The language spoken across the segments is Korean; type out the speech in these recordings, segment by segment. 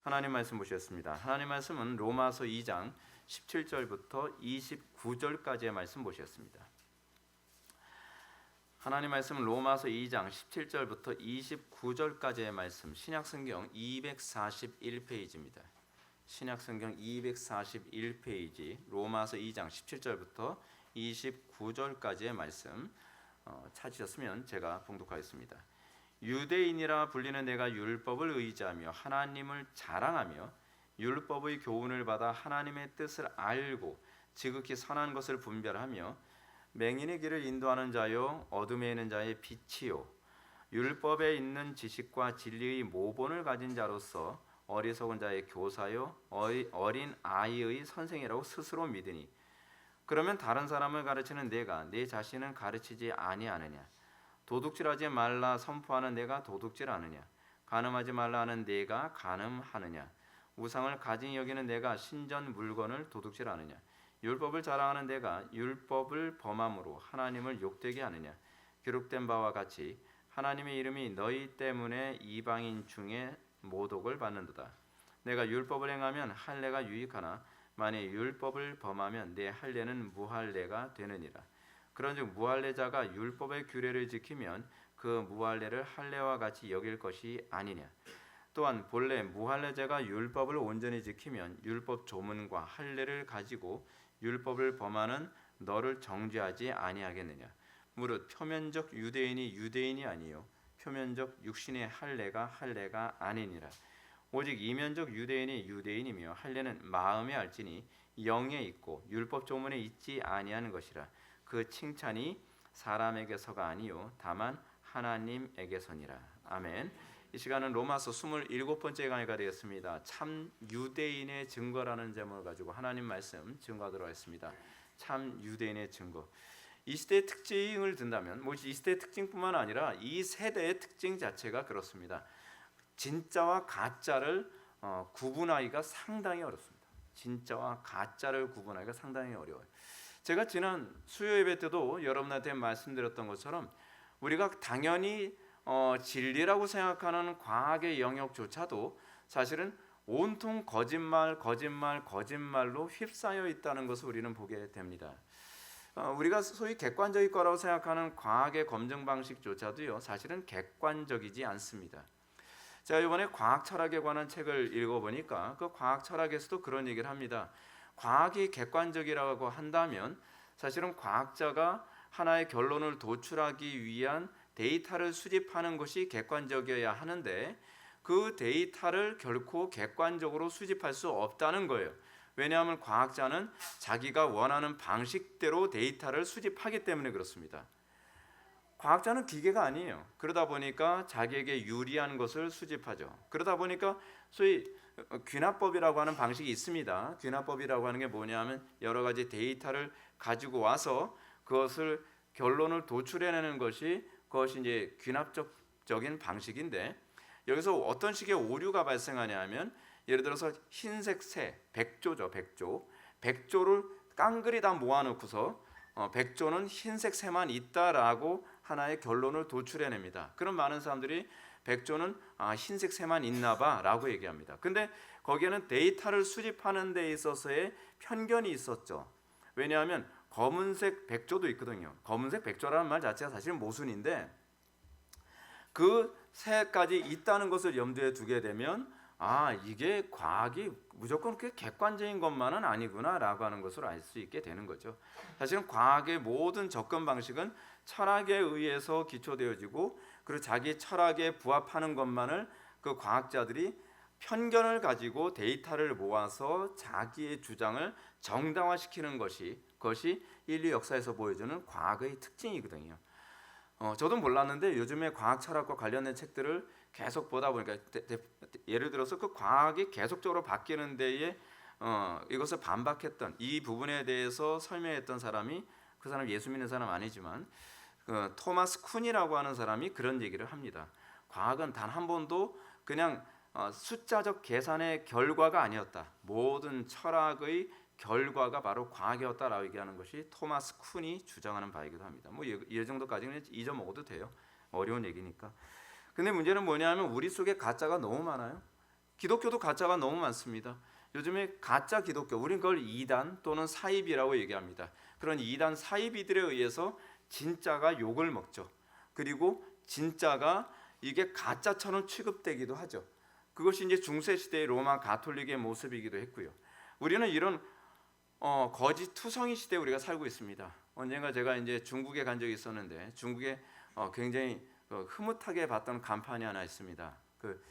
하나님 말씀 보셨습니다. 하나님 말씀은 로마서 2장 17절부터 29절까지의 말씀 보셨습니다. 하나님 말씀은 로마서 2장 17절부터 29절까지의 말씀, 신약성경 241페이지입니다. 신약성경 241페이지 로마서 2장 17절부터 29절까지의 말씀 찾으셨으면 제가 봉독하겠습니다. 유대인이라 불리는 내가 율법을 의지하며 하나님을 자랑하며 율법의 교훈을 받아 하나님의 뜻을 알고 지극히 선한 것을 분별하며 맹인의 길을 인도하는 자요 어둠에 있는 자의 빛이요 율법에 있는 지식과 진리의 모본을 가진 자로서 어리석은 자의 교사요 어린 아이의 선생이라고 스스로 믿으니 그러면 다른 사람을 가르치는 내가 내 자신은 가르치지 아니하느냐? 도둑질하지 말라 선포하는 내가 도둑질하느냐? 간음하지 말라 하는 내가 간음하느냐? 우상을 가진 여기는 내가 신전 물건을 도둑질하느냐? 율법을 자랑하는 내가 율법을 범함으로 하나님을 욕되게 하느냐? 기록된 바와 같이 하나님의 이름이 너희 때문에 이방인 중에 모독을 받는도다. 내가 율법을 행하면 할례가 유익하나 만일 율법을 범하면 내 할례는 무할례가 되느니라. 그런즉 무할례자가 율법의 규례를 지키면 그 무할례를 할례와 같이 여길 것이 아니냐. 또한 본래 무할례자가 율법을 온전히 지키면 율법 조문과 할례를 가지고 율법을 범하는 너를 정죄하지 아니하겠느냐. 무릇 표면적 유대인이 유대인이 아니요 표면적 육신의 할례가 아니니라. 오직 이면적 유대인이 유대인이며 할례는 마음에 알지니 영에 있고 율법 조문에 있지 아니하는 것이라. 그 칭찬이 사람에게서가 아니요 다만 하나님에게서니라. 아멘. 이 시간은 로마서 27번째 강의가 되겠습니다. 참 유대인의 증거라는 제목을 가지고 하나님 말씀 증거하도록 하겠습니다. 참 유대인의 증거. 이 시대의 특징을 든다면 이 시대의 특징뿐만 아니라 이 세대의 특징 자체가 그렇습니다. 진짜와 가짜를 구분하기가 상당히 어렵습니다. 진짜와 가짜를 구분하기가 상당히 어려워요. 제가 지난 수요 예배 때도 여러분한테 말씀드렸던 것처럼 우리가 당연히 진리라고 생각하는 과학의 영역조차도 사실은 온통 거짓말로 휩싸여 있다는 것을 우리는 보게 됩니다. 우리가 소위 객관적일 거라고 생각하는 과학의 검증 방식조차도요 사실은 객관적이지 않습니다. 제가 이번에 과학 철학에 관한 책을 읽어보니까 그 과학 철학에서도 그런 얘기를 합니다. 과학이 객관적이라고 한다면 사실은 과학자가 하나의 결론을 도출하기 위한 데이터를 수집하는 것이 객관적이어야 하는데 그 데이터를 결코 객관적으로 수집할 수 없다는 거예요. 왜냐하면 과학자는 자기가 원하는 방식대로 데이터를 수집하기 때문에 그렇습니다. 과학자는 기계가 아니에요. 그러다 보니까 자기에게 유리한 것을 수집하죠. 그러다 보니까 소위 귀납법이라고 하는 방식이 있습니다. 귀납법이라고 하는 게 뭐냐면 여러 가지 데이터를 가지고 와서 그것을 결론을 도출해내는 그것이 이제 귀납적인 방식인데 여기서 어떤 식의 오류가 발생하냐면 예를 들어서 흰색 새, 백조죠. 백조를 깡그리 다 모아놓고서 백조는 흰색 새만 있다라고 하나의 결론을 도출해냅니다. 그럼 많은 사람들이 백조는 흰색 새만 있나봐 라고 얘기합니다. 근데 거기에는 데이터를 수집하는 데 있어서의 편견이 있었죠. 왜냐하면 검은색 백조도 있거든요. 검은색 백조라는 말 자체가 사실은 모순인데 그 새까지 있다는 것을 염두에 두게 되면 이게 과학이 무조건 그렇게 객관적인 것만은 아니구나 라고 하는 것을 알 수 있게 되는 거죠. 사실은 과학의 모든 접근 방식은 철학에 의해서 기초되어지고 그리고 자기 철학에 부합하는 것만을 그 과학자들이 편견을 가지고 데이터를 모아서 자기의 주장을 정당화시키는 그것이 인류 역사에서 보여주는 과학의 특징이거든요. 저도 몰랐는데 요즘에 과학 철학과 관련된 책들을 계속 보다 보니까 예를 들어서 그 과학이 계속적으로 바뀌는 데에 이것을 반박했던 이 부분에 대해서 설명했던 사람이 그 사람 예수 믿는 사람 아니지만 토마스 쿤이라고 하는 사람이 그런 얘기를 합니다. 과학은 단 한 번도 그냥 숫자적 계산의 결과가 아니었다. 모든 철학의 결과가 바로 과학이었다라고 얘기하는 것이 토마스 쿤이 주장하는 바이기도 합니다. 이 정도까지는 잊어먹어도 돼요. 어려운 얘기니까. 근데 문제는 뭐냐면 우리 속에 가짜가 너무 많아요. 기독교도 가짜가 너무 많습니다. 요즘에 가짜 기독교, 우린 그걸 이단 또는 사이비라고 얘기합니다. 그런 이단 사이비들에 의해서 진짜가 욕을 먹죠. 그리고 진짜가 이게 가짜처럼 취급되기도 하죠. 그것이 이제 중세 시대의 로마 가톨릭의 모습이기도 했고요. 우리는 이런 거짓 투성이 시대에 우리가 살고 있습니다. 언젠가 제가 이제 중국에 간 적이 있었는데 중국에 굉장히 흐뭇하게 봤던 간판이 하나 있습니다. 그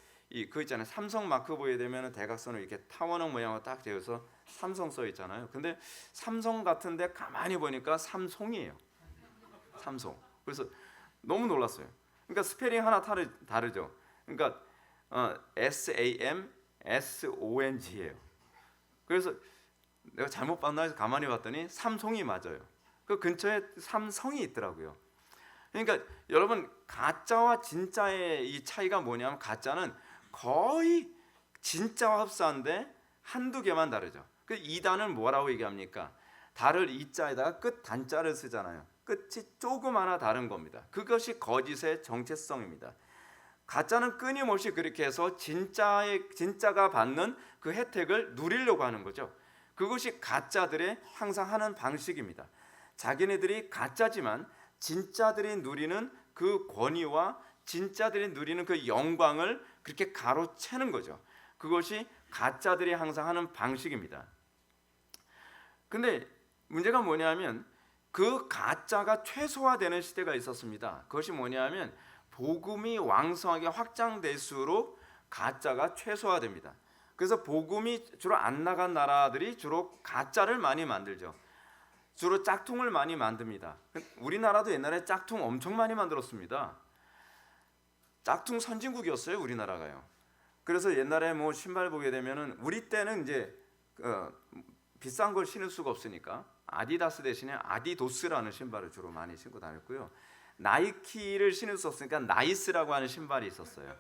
있잖아요. 삼성 마크 보게 되면 대각선을 이렇게 타원형 모양으로 딱 재어서 삼성 써 있잖아요. 근데 삼성 같은데 가만히 보니까 삼송이에요. 삼송. 그래서 너무 놀랐어요. 그러니까 스페링 하나 다르죠. 그러니까 SAMSONG예요. 그래서 내가 잘못 봤나 해서 가만히 봤더니 삼송이 맞아요. 그 근처에 삼성이 있더라고요. 그러니까 여러분, 가짜와 진짜의 이 차이가 뭐냐면 가짜는 거의 진짜와 흡사한데 한두 개만 다르죠. 그 이단은 뭐라고 얘기합니까? 달을 이자에다가 끝 단자를 쓰잖아요. 끝이 조금 하나 다른 겁니다. 그것이 거짓의 정체성입니다. 가짜는 끊임없이 그렇게 해서 진짜가 받는 그 혜택을 누리려고 하는 거죠. 그것이 가짜들의 항상 하는 방식입니다. 자기네들이 가짜지만 진짜들이 누리는 그 권위와 진짜들이 누리는 그 영광을 그렇게 가로채는 거죠. 그것이 가짜들이 항상 하는 방식입니다. 근데 문제가 뭐냐면 그 가짜가 최소화되는 시대가 있었습니다. 그것이 뭐냐면 복음이 왕성하게 확장될수록 가짜가 최소화됩니다. 그래서 복음이 주로 안 나간 나라들이 주로 가짜를 많이 만들죠. 주로 짝퉁을 많이 만듭니다. 우리나라도 옛날에 짝퉁 엄청 많이 만들었습니다. 짝퉁 선진국이었어요, 우리나라가요. 그래서 옛날에 뭐 신발 보게 되면은 우리 때는 이제 비싼 걸 신을 수가 없으니까 아디다스 대신에 아디도스라는 신발을 주로 많이 신고 다녔고요. 나이키를 신을 수 없으니까 나이스라고 하는 신발이 있었어요.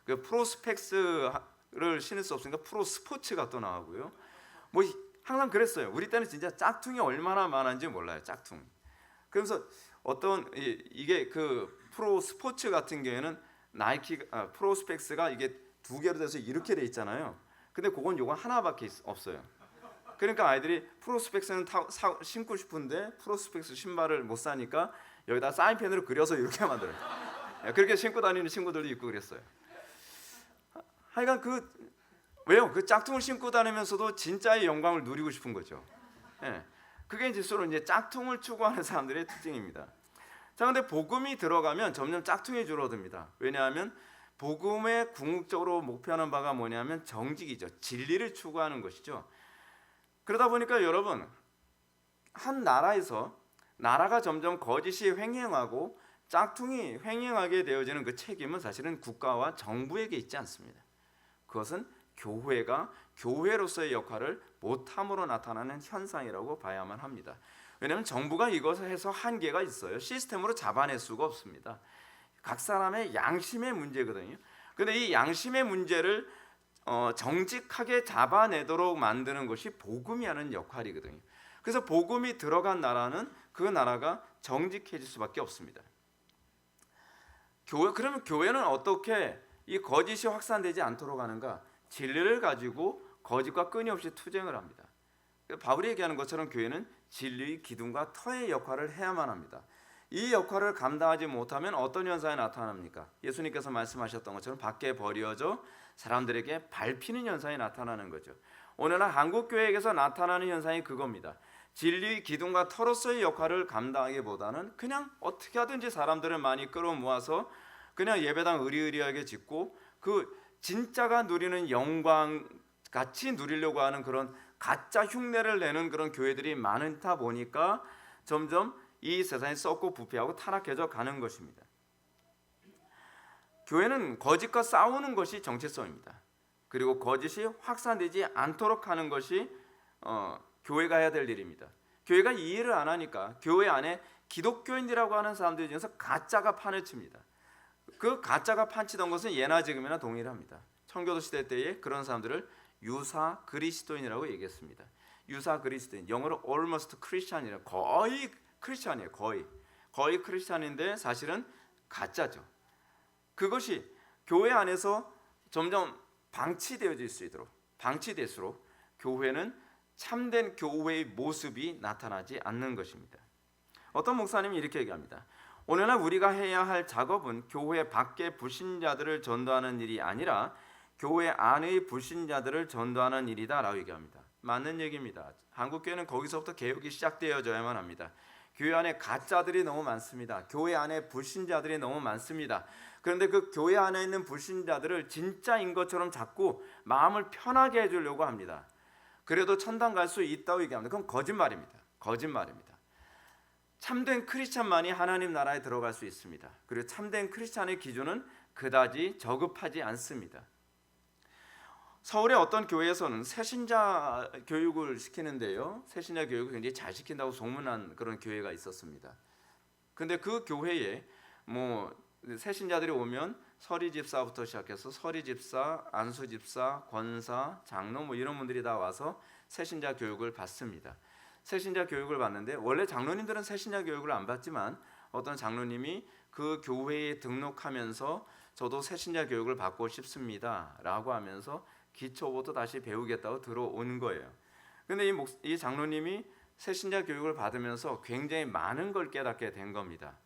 그 프로스펙스를 신을 수 없으니까 프로스포츠가 또 나오고요. 뭐 항상 그랬어요. 우리 때는 진짜 짝퉁이 얼마나 많은지 몰라요. 짝퉁. 그래서 어떤 이게 그 프로스포츠 같은 경우에는 나이키 프로스펙스가 이게 두 개로 돼서 이렇게 돼 있잖아요. 근데 그건 요거 하나밖에 없어요. 그러니까 아이들이 프로스펙스는 신고 싶은데 프로스펙스 신발을 못 사니까 여기다 사인펜으로 그려서 이렇게 만들어요. 그렇게 신고 다니는 친구들도 있고 그랬어요. 하여간 왜요? 그 짝퉁을 신고 다니면서도 진짜의 영광을 누리고 싶은 거죠. 그게 이제 서로 이제 짝퉁을 추구하는 사람들의 특징입니다. 자, 근데 복음이 들어가면 점점 짝퉁이 줄어듭니다. 왜냐하면 복음의 궁극적으로 목표하는 바가 뭐냐면 정직이죠. 진리를 추구하는 것이죠. 그러다 보니까 여러분, 한 나라에서 나라가 점점 거짓이 횡행하고 짝퉁이 횡행하게 되어지는 그 책임은 사실은 국가와 정부에게 있지 않습니다. 그것은 교회가 교회로서의 역할을 못함으로 나타나는 현상이라고 봐야만 합니다. 왜냐하면 정부가 이것을 해서 한계가 있어요. 시스템으로 잡아낼 수가 없습니다. 각 사람의 양심의 문제거든요. 그런데 이 양심의 문제를 정직하게 잡아내도록 만드는 것이 복음이 하는 역할이거든요. 그래서 복음이 들어간 나라는 그 나라가 정직해질 수밖에 없습니다. 그러면 교회는 어떻게 이 거짓이 확산되지 않도록 하는가? 진리를 가지고 거짓과 끊임없이 투쟁을 합니다. 바울이 얘기하는 것처럼 교회는 진리의 기둥과 터의 역할을 해야만 합니다. 이 역할을 감당하지 못하면 어떤 현상이 나타납니까? 예수님께서 말씀하셨던 것처럼 밖에 버려져 사람들에게 밟히는 현상이 나타나는 거죠. 오늘날 한국교회에서 나타나는 현상이 그겁니다. 진리의 기둥과 터로서의 역할을 감당하기보다는 그냥 어떻게 하든지 사람들을 많이 끌어모아서 그냥 예배당 의리의리하게 짓고 그 진짜가 누리는 영광 같이 누리려고 하는 그런 가짜 흉내를 내는 그런 교회들이 많다 보니까 점점 이 세상이 썩고 부패하고 타락해져 가는 것입니다. 교회는 거짓과 싸우는 것이 정체성입니다. 그리고 거짓이 확산되지 않도록 하는 것이 교회가 해야 될 일입니다. 교회가 이 일을 안 하니까 교회 안에 기독교인이라고 하는 사람들 중에서 가짜가 판을 칩니다. 그 가짜가 판치던 것은 예나 지금이나 동일합니다. 청교도 시대 때에 그런 사람들을 유사 그리스도인이라고 얘기했습니다. 유사 그리스도인, 영어로 almost Christian이라 거의 크리스찬이에요. 거의 크리스찬인데 사실은 가짜죠. 그것이 교회 안에서 점점 방치되어질 수 있도록, 방치될수록 교회는 참된 교회의 모습이 나타나지 않는 것입니다. 어떤 목사님이 이렇게 얘기합니다. 오늘날 우리가 해야 할 작업은 교회 밖의 불신자들을 전도하는 일이 아니라 교회 안의 불신자들을 전도하는 일이다 라고 얘기합니다. 맞는 얘기입니다. 한국교회는 거기서부터 개혁이 시작되어져야만 합니다. 교회 안에 가짜들이 너무 많습니다. 교회 안에 불신자들이 너무 많습니다. 그런데 그 교회 안에 있는 불신자들을 진짜인 것처럼 자꾸 마음을 편하게 해주려고 합니다. 그래도 천당 갈 수 있다고 얘기합니다. 그건 거짓말입니다. 거짓말입니다. 참된 크리스찬만이 하나님 나라에 들어갈 수 있습니다. 그리고 참된 크리스찬의 기준은 그다지 저급하지 않습니다. 서울의 어떤 교회에서는 새신자 교육을 시키는데요, 새신자 교육을 굉장히 잘 시킨다고 소문난 그런 교회가 있었습니다. 근데 그 교회에 새신자들이 오면 서리집사부터 시작해서 서리집사, 안수집사, 권사, 장로 이런 분들이 다 와서 새신자 교육을 받습니다. 새신자 교육을 받는데 원래 장로님들은 새신자 교육을 안 받지만 어떤 장로님이 그 교회에 등록하면서 저도 새신자 교육을 받고 싶습니다 라고 하면서 기초부터 다시 배우겠다고 들어온 거예요. 근데 이 장로님이 새신자 교육을 받으면서 굉장히 많은 걸 깨닫게 된 겁니다.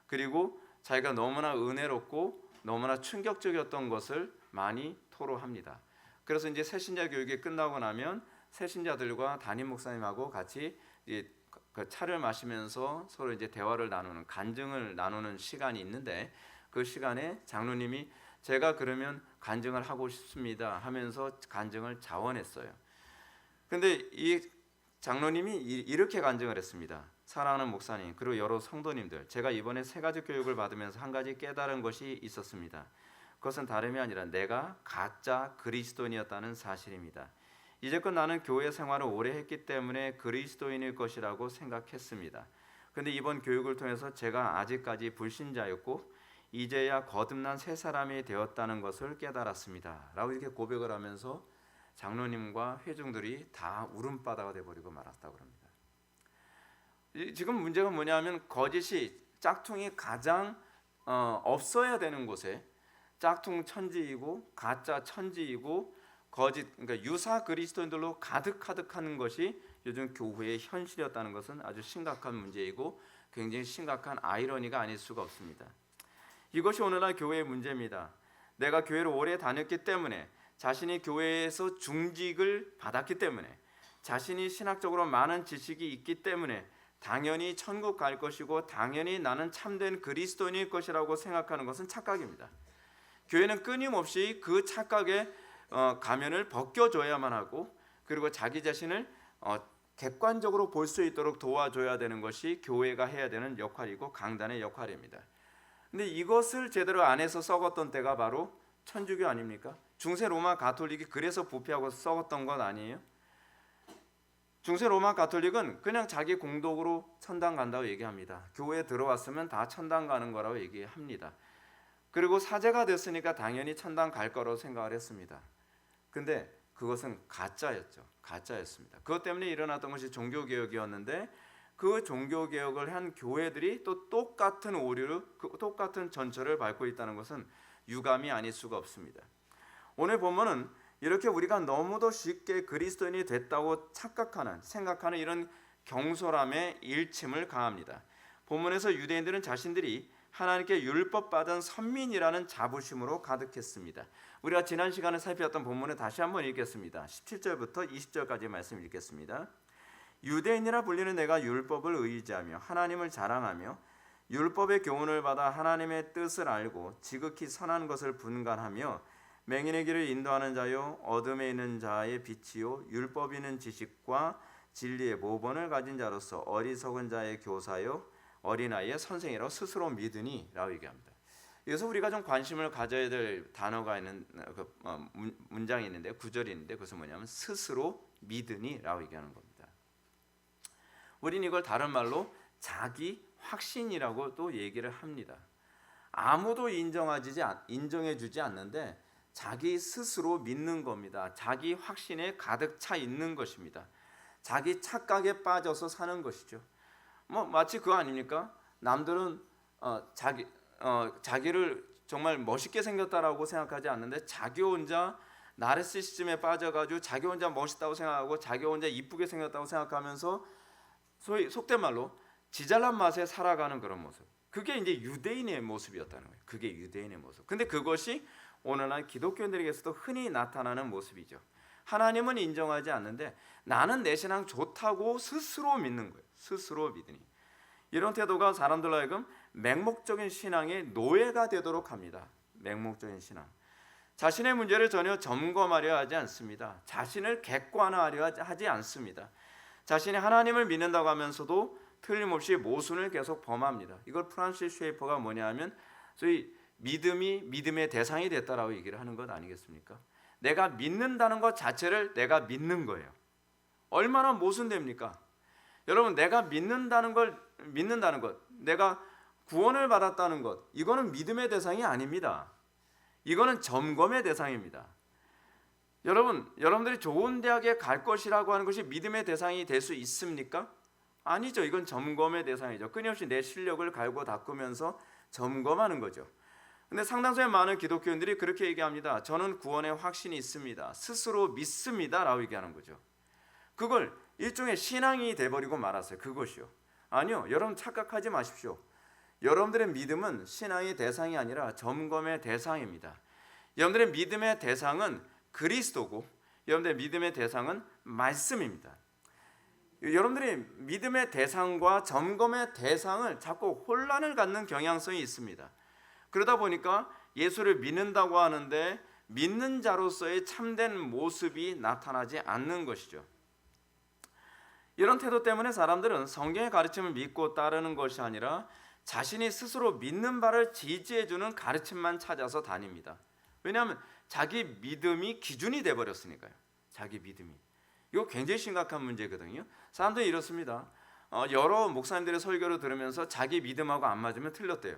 그리고 자기가 너무나 은혜롭고 너무나 충격적이었던 것을 많이 토로합니다. 그래서 이제 새신자 교육이 끝나고 나면 새신자들과 담임 목사님하고 같이 차를 마시면서 서로 이제 대화를 나누는, 간증을 나누는 시간이 있는데, 그 시간에 장로님이 제가 그러면 간증을 하고 싶습니다 하면서 간증을 자원했어요. 근데 이 장로님이 이렇게 간증을 했습니다. 사랑하는 목사님, 그리고 여러 성도님들, 제가 이번에 3가지 교육을 받으면서 한 가지 깨달은 것이 있었습니다. 그것은 다름이 아니라 내가 가짜 그리스도인이었다는 사실입니다. 이제껏 나는 교회 생활을 오래 했기 때문에 그리스도인일 것이라고 생각했습니다. 그런데 이번 교육을 통해서 제가 아직까지 불신자였고 이제야 거듭난 새 사람이 되었다는 것을 깨달았습니다 라고 이렇게 고백을 하면서 장로님과 회중들이 다 울음바다가 돼버리고 말았다고 합니다. 지금 문제가 뭐냐면 거짓이, 짝퉁이 가장 없어야 되는 곳에 짝퉁 천지이고 가짜 천지이고 거짓, 그러니까 유사 그리스도인들로 가득하는 것이 요즘 교회의 현실이었다는 것은 아주 심각한 문제이고 굉장히 심각한 아이러니가 아닐 수가 없습니다. 이것이 오늘날 교회의 문제입니다. 내가 교회를 오래 다녔기 때문에, 자신이 교회에서 중직을 받았기 때문에, 자신이 신학적으로 많은 지식이 있기 때문에 당연히 천국 갈 것이고 당연히 나는 참된 그리스도인일 것이라고 생각하는 것은 착각입니다. 교회는 끊임없이 그 착각에 가면을 벗겨줘야만 하고, 그리고 자기 자신을 객관적으로 볼 수 있도록 도와줘야 되는 것이 교회가 해야 되는 역할이고 강단의 역할입니다. 근데 이것을 제대로 안 해서 썩었던 때가 바로 천주교 아닙니까? 중세 로마 가톨릭이 그래서 부패하고 썩었던 것 아니에요? 중세 로마 가톨릭은 그냥 자기 공덕으로 천당 간다고 얘기합니다. 교회에 들어왔으면 다 천당 가는 거라고 얘기합니다. 그리고 사제가 됐으니까 당연히 천당 갈 거라고 생각을 했습니다. 근데 그것은 가짜였습니다. 그것 때문에 일어났던 것이 종교개혁이었는데, 그 종교개혁을 한 교회들이 또 똑같은 오류를, 똑같은 전철을 밟고 있다는 것은 유감이 아닐 수가 없습니다. 오늘 보면은 이렇게 우리가 너무도 쉽게 그리스도인이 됐다고 생각하는 이런 경솔함에 일침을 가합니다. 본문에서 유대인들은 자신들이 하나님께 율법받은 선민이라는 자부심으로 가득했습니다. 우리가 지난 시간에 살펴봤던 본문을 다시 한번 읽겠습니다. 17절부터 20절까지 말씀 읽겠습니다. 유대인이라 불리는 내가 율법을 의지하며 하나님을 자랑하며 율법의 교훈을 받아 하나님의 뜻을 알고 지극히 선한 것을 분간하며 맹인의 길을 인도하는 자요 어둠에 있는 자의 빛이요 율법 있는 지식과 진리의 모본을 가진 자로서 어리석은 자의 교사요 어린아이의 선생이라고 스스로 믿으니 라고 얘기합니다. 여기서 우리가 좀 관심을 가져야 될 단어가 있는 문장이 있는데, 구절이 있는데, 그것은 뭐냐면 스스로 믿으니 라고 얘기하는 겁니다. 우리는 이걸 다른 말로 자기 확신이라고 또 얘기를 합니다. 아무도 인정해주지 않는데 자기 스스로 믿는 겁니다. 자기 확신에 가득 차 있는 것입니다. 자기 착각에 빠져서 사는 것이죠. 마치 그거 아닙니까? 남들은 자기를 정말 멋있게 생겼다라고 생각하지 않는데 자기 혼자 나르시시즘에 빠져가지고 자기 혼자 멋있다고 생각하고 자기 혼자 이쁘게 생겼다고 생각하면서 소위 속된 말로 지잘난 맛에 살아가는 그런 모습. 그게 이제 유대인의 모습이었다는 거예요. 그게 유대인의 모습. 근데 그것이 오늘날 기독교인들에게서도 흔히 나타나는 모습이죠. 하나님은 인정하지 않는데 나는 내 신앙 좋다고 스스로 믿는 거예요. 스스로 믿으니. 이런 태도가 사람들로 하여금 맹목적인 신앙의 노예가 되도록 합니다. 맹목적인 신앙. 자신의 문제를 전혀 점검하려 하지 않습니다. 자신을 객관화하려 하지 않습니다. 자신이 하나님을 믿는다고 하면서도 틀림없이 모순을 계속 범합니다. 이걸 프란시스 쉐이퍼가 뭐냐 하면 소위 믿음이 믿음의 대상이 됐다라고 얘기를 하는 것 아니겠습니까? 내가 믿는다는 것 자체를 내가 믿는 거예요. 얼마나 모순됩니까? 여러분, 내가 믿는다는 것, 내가 구원을 받았다는 것, 이거는 믿음의 대상이 아닙니다. 이거는 점검의 대상입니다. 여러분들이 좋은 대학에 갈 것이라고 하는 것이 믿음의 대상이 될 수 있습니까? 아니죠. 이건 점검의 대상이죠. 끊임없이 내 실력을 갈고 닦으면서 점검하는 거죠. 근데 상당수의 많은 기독교인들이 그렇게 얘기합니다. 저는 구원에 확신이 있습니다. 스스로 믿습니다. 라고 얘기하는 거죠. 그걸 일종의 신앙이 돼버리고 말았어요. 그것이요. 아니요. 여러분 착각하지 마십시오. 여러분들의 믿음은 신앙의 대상이 아니라 점검의 대상입니다. 여러분들의 믿음의 대상은 그리스도고 여러분들의 믿음의 대상은 말씀입니다. 여러분들이 믿음의 대상과 점검의 대상을 자꾸 혼란을 갖는 경향성이 있습니다. 그러다 보니까 예수를 믿는다고 하는데 믿는 자로서의 참된 모습이 나타나지 않는 것이죠. 이런 태도 때문에 사람들은 성경의 가르침을 믿고 따르는 것이 아니라 자신이 스스로 믿는 바를 지지해주는 가르침만 찾아서 다닙니다. 왜냐하면 자기 믿음이 기준이 돼버렸으니까요. 자기 믿음이. 이거 굉장히 심각한 문제거든요. 사람들이 이렇습니다. 여러 목사님들의 설교를 들으면서 자기 믿음하고 안 맞으면 틀렸대요.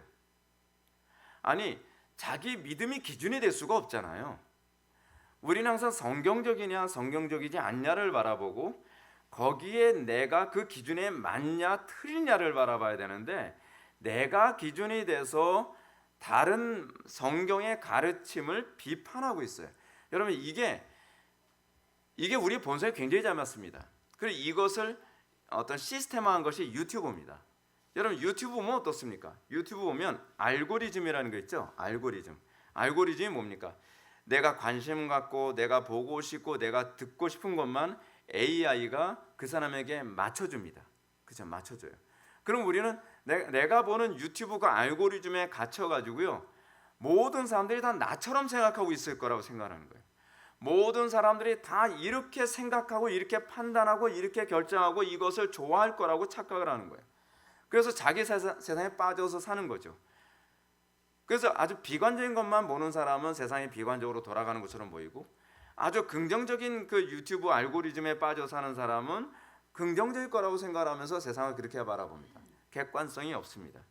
아니, 자기 믿음이 기준이 될 수가 없잖아요. 우리는 항상 성경적이냐 성경적이지 않냐를 바라보고 거기에 내가 그 기준에 맞냐 틀리냐를 바라봐야 되는데 내가 기준이 돼서 다른 성경의 가르침을 비판하고 있어요. 여러분 이게 우리 본성에 굉장히 잘 맞습니다. 그리고 이것을 어떤 시스템화한 것이 유튜브입니다. 여러분 유튜브 보면 어떻습니까? 유튜브 보면 알고리즘이라는 거 있죠. 알고리즘이 뭡니까? 내가 관심 갖고 내가 보고 싶고 내가 듣고 싶은 것만 AI가 그 사람에게 맞춰줍니다. 그죠? 맞춰줘요. 그럼 우리는 내가 보는 유튜브가 알고리즘에 갇혀가지고요, 모든 사람들이 다 나처럼 생각하고 있을 거라고 생각하는 거예요. 모든 사람들이 다 이렇게 생각하고 이렇게 판단하고 이렇게 결정하고 이것을 좋아할 거라고 착각을 하는 거예요. 그래서 자기 세상에 빠져서 사는 거죠. 그래서 아주 비관적인 것만 보는 사람은 세상이 비관적으로 돌아가는 것처럼 보이고, 아주 긍정적인 그 유튜브 알고리즘에 빠져 사는 사람은 긍정적일 거라고 생각하면서 세상을 그렇게 바라봅니다. 객관성이 없습니다.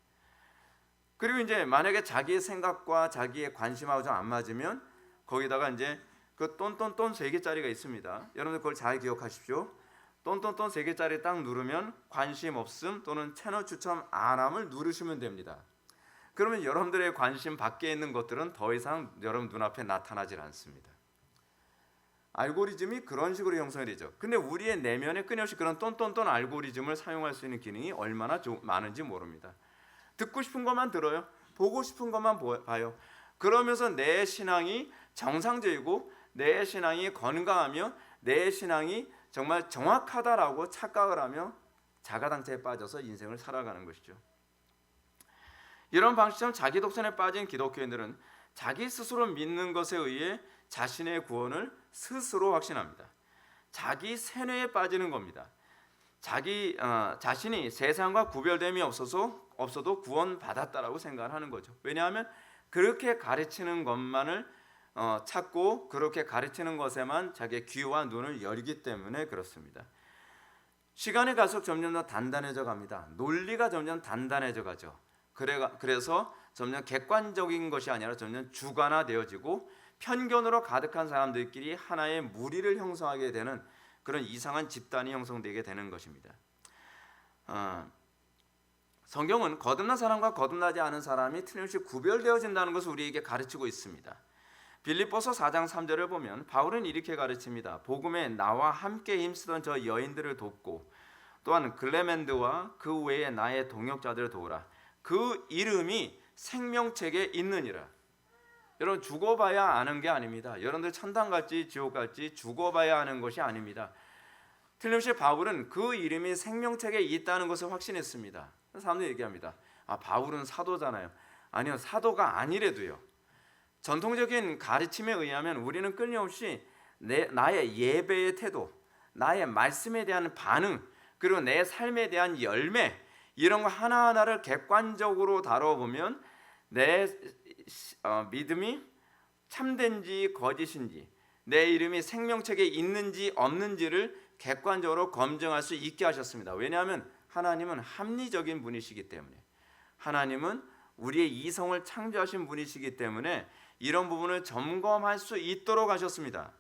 그리고 이제 만약에 자기의 생각과 자기의 관심하고 좀 안 맞으면 거기다가 이제 그 똔똔똔 3개짜리가 있습니다. 여러분들 그걸 잘 기억하십시오. 똔똔똔 3개짜리 딱 누르면 관심 없음 또는 채널 추천 안 함을 누르시면 됩니다. 그러면 여러분들의 관심 밖에 있는 것들은 더 이상 여러분 눈앞에 나타나질 않습니다. 알고리즘이 그런 식으로 형성이 되죠. 근데 우리의 내면에 끊임없이 그런 똔똔똔 알고리즘을 사용할 수 있는 기능이 얼마나 많은지 모릅니다. 듣고 싶은 것만 들어요. 보고 싶은 것만 봐요. 그러면서 내 신앙이 정상적이고 내 신앙이 건강하며 내 신앙이 정말 정확하다라고 착각을 하며 자가당착에 빠져서 인생을 살아가는 것이죠. 이런 방식처럼 자기 독선에 빠진 기독교인들은 자기 스스로 믿는 것에 의해 자신의 구원을 스스로 확신합니다. 자기 세뇌에 빠지는 겁니다. 자신이 세상과 구별됨이 없어도 구원받았다라고 생각을 하는 거죠. 왜냐하면 그렇게 가르치는 것만을 찾고 그렇게 가르치는 것에만 자기의 귀와 눈을 열기 때문에 그렇습니다. 시간이 갈수록 점점 더 단단해져 갑니다. 논리가 점점 단단해져 가죠. 그래서 점점 객관적인 것이 아니라 점점 주관화되어지고 편견으로 가득한 사람들끼리 하나의 무리를 형성하게 되는 그런 이상한 집단이 형성되게 되는 것입니다. 성경은 거듭난 사람과 거듭나지 않은 사람이 틀림없이 구별되어진다는 것을 우리에게 가르치고 있습니다. 빌립보서 4장 3절을 보면 바울은 이렇게 가르칩니다. 복음에 나와 함께 힘쓰던 저 여인들을 돕고 또한 글레멘드와 그 외에 나의 동역자들을 도우라. 그 이름이 생명책에 있느니라. 여러분, 죽어봐야 아는 게 아닙니다. 여러분들 천당 갈지 지옥 갈지 죽어봐야 아는 것이 아닙니다. 틀림없이 바울은 그 이름이 생명책에 있다는 것을 확신했습니다. 사람들이 얘기합니다. 바울은 사도잖아요. 아니요, 사도가 아니래도요. 전통적인 가르침에 의하면 우리는 끊임없이 나의 예배의 태도, 나의 말씀에 대한 반응, 그리고 내 삶에 대한 열매, 이런 거 하나하나를 객관적으로 다뤄보면 내 믿음이 참된지 거짓인지, 내 이름이 생명책에 있는지 없는지를 객관적으로 검증할 수 있게 하셨습니다. 왜냐하면 하나님은 합리적인 분이시기 때문에, 하나님은 우리의 이성을 창조하신 분이시기 때문에 이런 부분을 점검할 수 있도록 하셨습니다.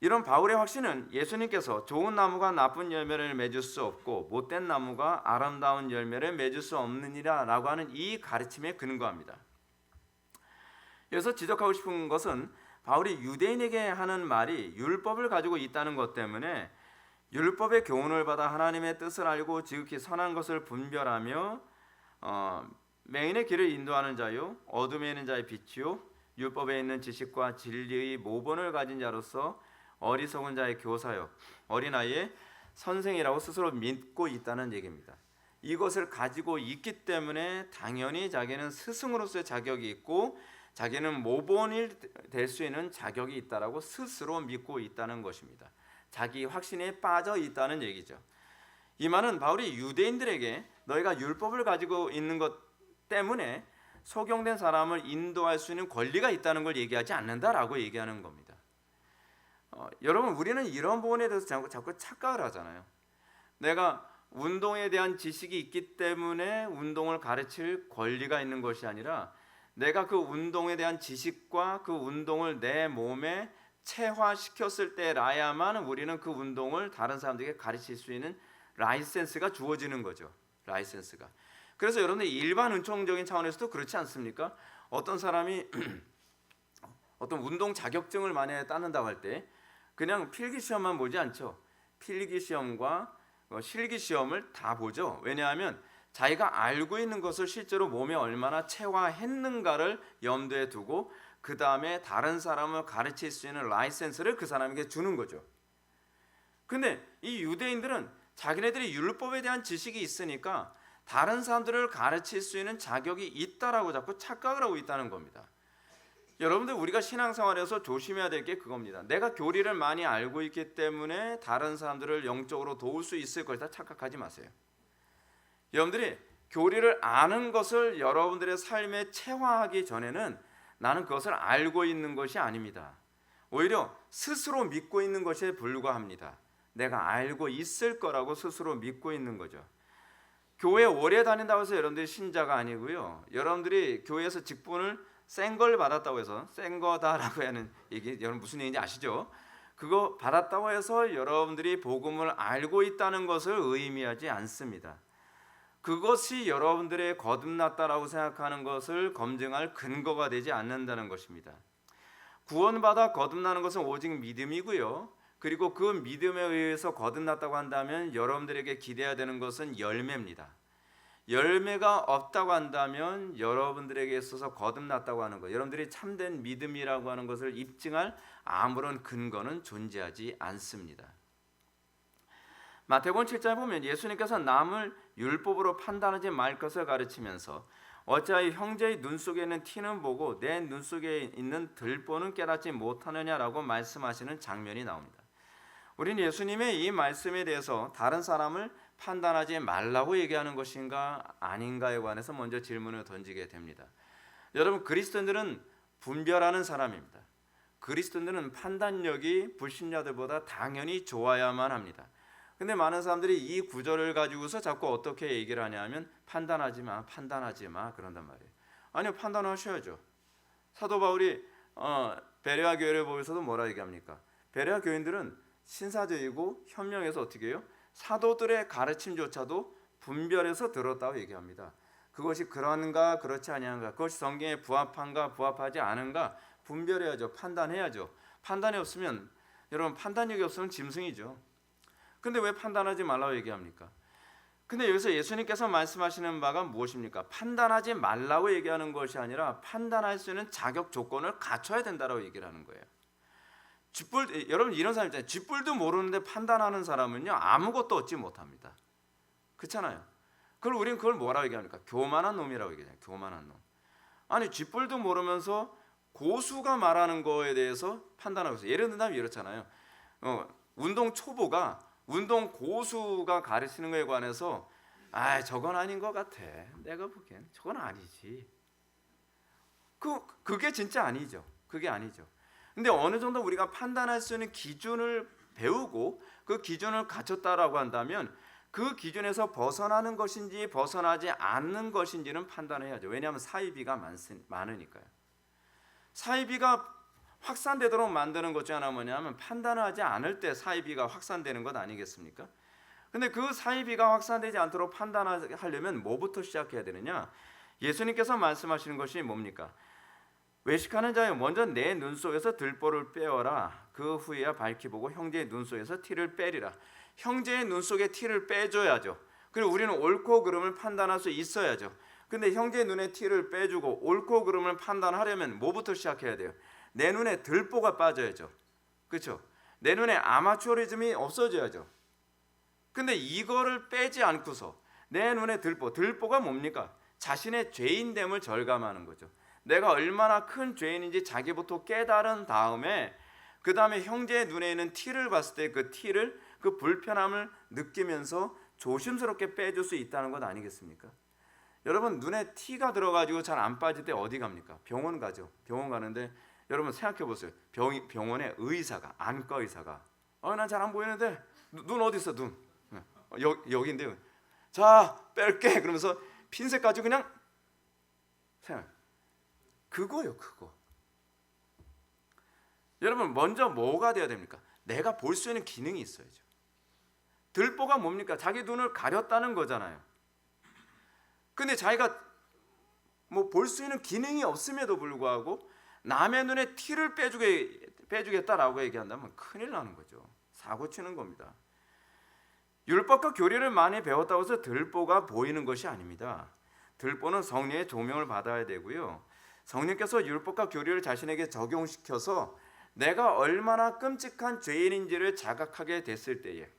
이런 바울의 확신은 예수님께서 좋은 나무가 나쁜 열매를 맺을 수 없고 못된 나무가 아름다운 열매를 맺을 수 없느니라 라고 하는 이 가르침에 근거합니다. 여기서 지적하고 싶은 것은 바울이 유대인에게 하는 말이 율법을 가지고 있다는 것 때문에 율법의 교훈을 받아 하나님의 뜻을 알고 지극히 선한 것을 분별하며 맹인의 길을 인도하는 자요 어둠에 있는 자의 빛이요 율법에 있는 지식과 진리의 모본을 가진 자로서 어리석은 자의 교사요 어린아이의 선생이라고 스스로 믿고 있다는 얘기입니다. 이것을 가지고 있기 때문에 당연히 자기는 스승으로서의 자격이 있고 자기는 모본이 될 수 있는 자격이 있다라고 스스로 믿고 있다는 것입니다. 자기 확신에 빠져 있다는 얘기죠. 이 말은 바울이 유대인들에게 너희가 율법을 가지고 있는 것 때문에 소경된 사람을 인도할 수 있는 권리가 있다는 걸 얘기하지 않는다라고 얘기하는 겁니다. 여러분, 우리는 이런 부분에 대해서 자꾸 착각을 하잖아요. 내가 운동에 대한 지식이 있기 때문에 운동을 가르칠 권리가 있는 것이 아니라 내가 그 운동에 대한 지식과 그 운동을 내 몸에 체화시켰을 때라야만 우리는 그 운동을 다른 사람들에게 가르칠 수 있는 라이센스가 주어지는 거죠. 라이센스가. 그래서 여러분들 일반 은총적인 차원에서도 그렇지 않습니까? 어떤 사람이 어떤 운동 자격증을 만약에 따는다고 할 때 그냥 필기 시험만 보지 않죠. 필기 시험과 실기 시험을 다 보죠. 왜냐하면 자기가 알고 있는 것을 실제로 몸에 얼마나 체화했는가를 염두에 두고 그 다음에 다른 사람을 가르칠 수 있는 라이센스를 그 사람에게 주는 거죠. 근데 이 유대인들은 자기네들이 율법에 대한 지식이 있으니까 다른 사람들을 가르칠 수 있는 자격이 있다라고 자꾸 착각을 하고 있다는 겁니다. 여러분들, 우리가 신앙생활에서 조심해야 될 게 그겁니다. 내가 교리를 많이 알고 있기 때문에 다른 사람들을 영적으로 도울 수 있을 것이다 착각하지 마세요. 여러분들이 교리를 아는 것을 여러분들의 삶에 체화하기 전에는 나는 그것을 알고 있는 것이 아닙니다. 오히려 스스로 믿고 있는 것에 불과합니다. 내가 알고 있을 거라고 스스로 믿고 있는 거죠. 교회 오래 다닌다고 해서 여러분들이 신자가 아니고요. 여러분들이 교회에서 직분을 센 걸 받았다고 해서 센 거다라고 하는 얘기, 여러분 무슨 얘기인지 아시죠? 그거 받았다고 해서 여러분들이 복음을 알고 있다는 것을 의미하지 않습니다. 그것이 여러분들의 거듭났다라고 생각하는 것을 검증할 근거가 되지 않는다는 것입니다. 구원받아 거듭나는 것은 오직 믿음이고요. 그리고 그 믿음에 의해서 거듭났다고 한다면 여러분들에게 기대해야 되는 것은 열매입니다. 열매가 없다고 한다면 여러분들에게 있어서 거듭났다고 하는 것, 여러분들이 참된 믿음이라고 하는 것을 입증할 아무런 근거는 존재하지 않습니다. 마태복음 7장에 보면 예수님께서 남을 율법으로 판단하지 말 것을 가르치면서 어찌하여 형제의 눈 속에 있는 티는 보고 내 눈 속에 있는 들보는 깨닫지 못하느냐라고 말씀하시는 장면이 나옵니다. 우리는 예수님의 이 말씀에 대해서 다른 사람을 판단하지 말라고 얘기하는 것인가 아닌가에 관해서 먼저 질문을 던지게 됩니다. 여러분, 그리스도인들은 분별하는 사람입니다. 그리스도인들은 판단력이 불신자들보다 당연히 좋아야만 합니다. 근데 많은 사람들이 이 구절을 가지고서 자꾸 어떻게 얘기를 하냐면 판단하지 마 그런단 말이에요. 아니요, 판단하셔야죠. 사도 바울이 베레아 교회를 보면서도 뭐라 얘기합니까? 베레아 교인들은 신사적이고 현명해서 어떻게 해요? 사도들의 가르침조차도 분별해서 들었다고 얘기합니다. 그것이 그런가 그렇지 아니한가, 그것이 성경에 부합한가 부합하지 않은가 분별해야죠. 판단해야죠. 판단이 없으면, 여러분, 판단력이 없으면 짐승이죠. 근데 왜 판단하지 말라고 얘기합니까? 근데 여기서 예수님께서 말씀하시는 바가 무엇입니까? 판단하지 말라고 얘기하는 것이 아니라 판단할 수 있는 자격 조건을 갖춰야 된다고 얘기를 하는 거예요. 여러분, 이런 사람 있잖아요. 쥐뿔도 모르는데 판단하는 사람은요, 아무것도 얻지 못합니다. 그렇잖아요. 우리는 그걸 뭐라고 얘기합니까? 교만한 놈이라고 얘기해요. 교만한 놈. 아니, 쥐뿔도 모르면서 고수가 말하는 거에 대해서 판단하고 있어요. 예를 들면 이렇잖아요. 운동 초보가 운동 고수가 가르치는 거에 관해서 저건 아닌 것 같아. 내가 보기엔 저건 아니지. 그게 진짜 아니죠. 그게 아니죠. 근데 어느 정도 우리가 판단할 수 있는 기준을 배우고 그 기준을 갖췄다라고 한다면 그 기준에서 벗어나는 것인지 벗어나지 않는 것인지는 판단해야죠. 왜냐하면 사이비가 많으니까요. 사이비가 확산되도록 만드는 것 중 하나 뭐냐면 판단하지 않을 때 사이비가 확산되는 것 아니겠습니까? 근데 그 사이비가 확산되지 않도록 판단하려면 뭐부터 시작해야 되느냐? 예수님께서 말씀하시는 것이 뭡니까? 외식하는 자여, 먼저 내 눈 속에서 들보를 빼어라. 그 후에야 밝히 보고 형제의 눈 속에서 티를 빼리라. 형제의 눈 속에 티를 빼줘야죠. 그리고 우리는 옳고 그름을 판단할 수 있어야죠. 근데 형제의 눈에 티를 빼주고 옳고 그름을 판단하려면 뭐부터 시작해야 돼요? 내 눈에 들보가 빠져야죠. 그렇죠? 내 눈에 아마추어리즘이 없어져야죠. 근데 이거를 빼지 않고서 내 눈에 들보가 뭡니까? 자신의 죄인됨을 절감하는 거죠. 내가 얼마나 큰 죄인인지 자기부터 깨달은 다음에 그 다음에 형제의 눈에 있는 티를 봤을 때 그 티를, 그 불편함을 느끼면서 조심스럽게 빼줄 수 있다는 것 아니겠습니까? 여러분, 눈에 티가 들어가지고 잘 안 빠질 때 어디 갑니까? 병원 가죠. 병원 가는데 여러분 생각해 보세요. 병원에 의사가, 안과 의사가 난 잘 안 보이는데 눈 어디 있어? 눈 여기인데요. 자, 뺄게. 그러면서 핀셋 가지고 그냥 생각. 그거요, 그거. 여러분, 먼저 뭐가 돼야 됩니까? 내가 볼 수 있는 기능이 있어야죠. 들보가 뭡니까? 자기 눈을 가렸다는 거잖아요. 근데 자기가 뭐 볼 수 있는 기능이 없음에도 불구하고 남의 눈에 티를 빼주겠다라고 얘기한다면 큰일 나는 거죠. 사고 치는 겁니다. 율법과 교리를 많이 배웠다고 해서 들보가 보이는 것이 아닙니다. 들보는 성령의 조명을 받아야 되고요. 성령께서 율법과 교리를 자신에게 적용시켜서 내가 얼마나 끔찍한 죄인인지를 자각하게 됐을 때에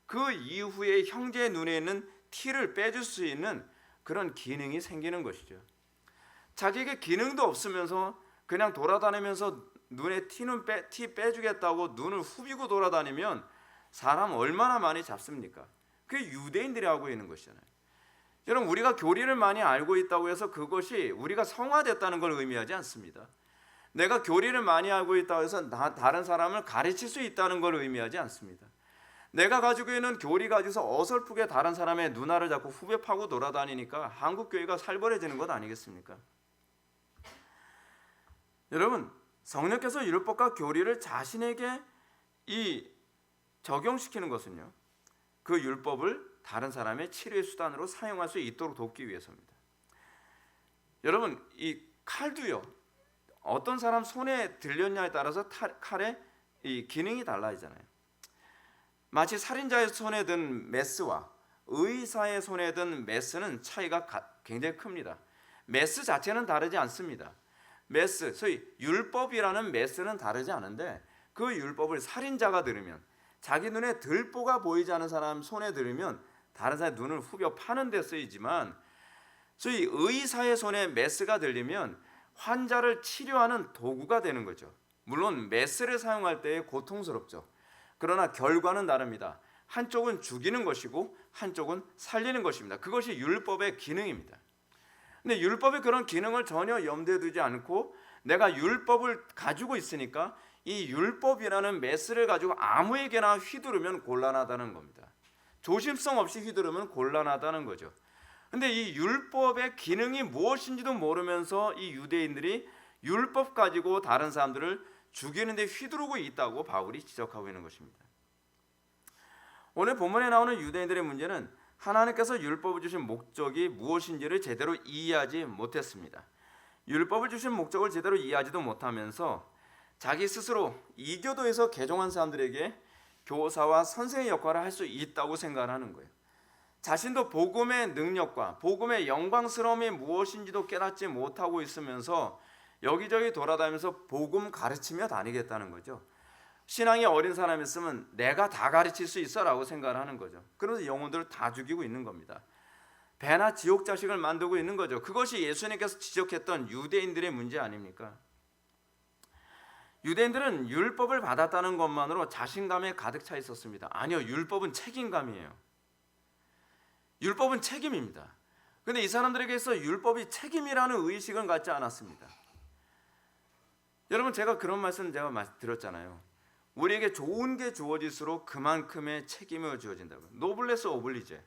그 이후에 형제의 눈에 있는 티를 빼줄 수 있는 그런 기능이 생기는 것이죠. 자기에게 기능도 없으면서 그냥 돌아다니면서 눈에 티 빼주겠다고 눈을 후비고 돌아다니면 사람 얼마나 많이 잡습니까? 그게 유대인들이 하고 있는 것이잖아요. 여러분, 우리가 교리를 많이 알고 있다고 해서 그것이 우리가 성화됐다는 걸 의미하지 않습니다. 내가 교리를 많이 알고 있다고 해서 다른 사람을 가르칠 수 있다는 걸 의미하지 않습니다. 내가 가지고 있는 교리 가지고서 어설프게 다른 사람의 누나를 잡고 후벼 파고 돌아다니니까 한국 교회가 살벌해지는 것 아니겠습니까? 여러분, 성령께서 율법과 교리를 자신에게 적용시키는 것은요, 그 율법을 다른 사람의 치료의 수단으로 사용할 수 있도록 돕기 위해서입니다. 여러분, 이 칼도요, 어떤 사람 손에 들렸냐에 따라서 칼의 이 기능이 달라지잖아요. 마치 살인자의 손에 든 메스와 의사의 손에 든 메스는 차이가 굉장히 큽니다. 메스 자체는 다르지 않습니다. 소위 율법이라는 메스는 다르지 않은데 그 율법을 살인자가 들으면, 자기 눈에 들보가 보이지 않은 사람 손에 들으면 다른 사람의 눈을 후벼 파는 데 쓰이지만, 소위 의사의 손에 메스가 들리면 환자를 치료하는 도구가 되는 거죠. 물론 메스를 사용할 때 고통스럽죠. 그러나 결과는 다릅니다. 한쪽은 죽이는 것이고 한쪽은 살리는 것입니다. 그것이 율법의 기능입니다. 근데 율법의 그런 기능을 전혀 염두에 두지 않고 내가 율법을 가지고 있으니까 이 율법이라는 메스를 가지고 아무에게나 휘두르면 곤란하다는 겁니다. 조심성 없이 휘두르면 곤란하다는 거죠. 근데 이 율법의 기능이 무엇인지도 모르면서 이 유대인들이 율법 가지고 다른 사람들을 죽이는 데 휘두르고 있다고 바울이 지적하고 있는 것입니다. 오늘 본문에 나오는 유대인들의 문제는 하나님께서 율법을 주신 목적이 무엇인지를 제대로 이해하지 못했습니다. 율법을 주신 목적을 제대로 이해하지도 못하면서 자기 스스로 이교도에서 개종한 사람들에게 교사와 선생의 역할을 할 수 있다고 생각하는 거예요. 자신도 복음의 능력과 복음의 영광스러움이 무엇인지도 깨닫지 못하고 있으면서 여기저기 돌아다니면서 복음 가르치며 다니겠다는 거죠. 신앙이 어린 사람이 있으면 내가 다 가르칠 수 있어라고 생각을 하는 거죠. 그래서 영혼들을 다 죽이고 있는 겁니다. 배나 지옥 자식을 만들고 있는 거죠. 그것이 예수님께서 지적했던 유대인들의 문제 아닙니까? 유대인들은 율법을 받았다는 것만으로 자신감에 가득 차 있었습니다. 아니요, 율법은 책임감이에요. 율법은 책임입니다. 그런데 이 사람들에게서 율법이 책임이라는 의식은 갖지 않았습니다. 여러분, 제가 그런 말씀 제가 드렸잖아요. 우리에게 좋은 게 주어질수록 그만큼의 책임을 주어진다고요. 노블레스 오블리제.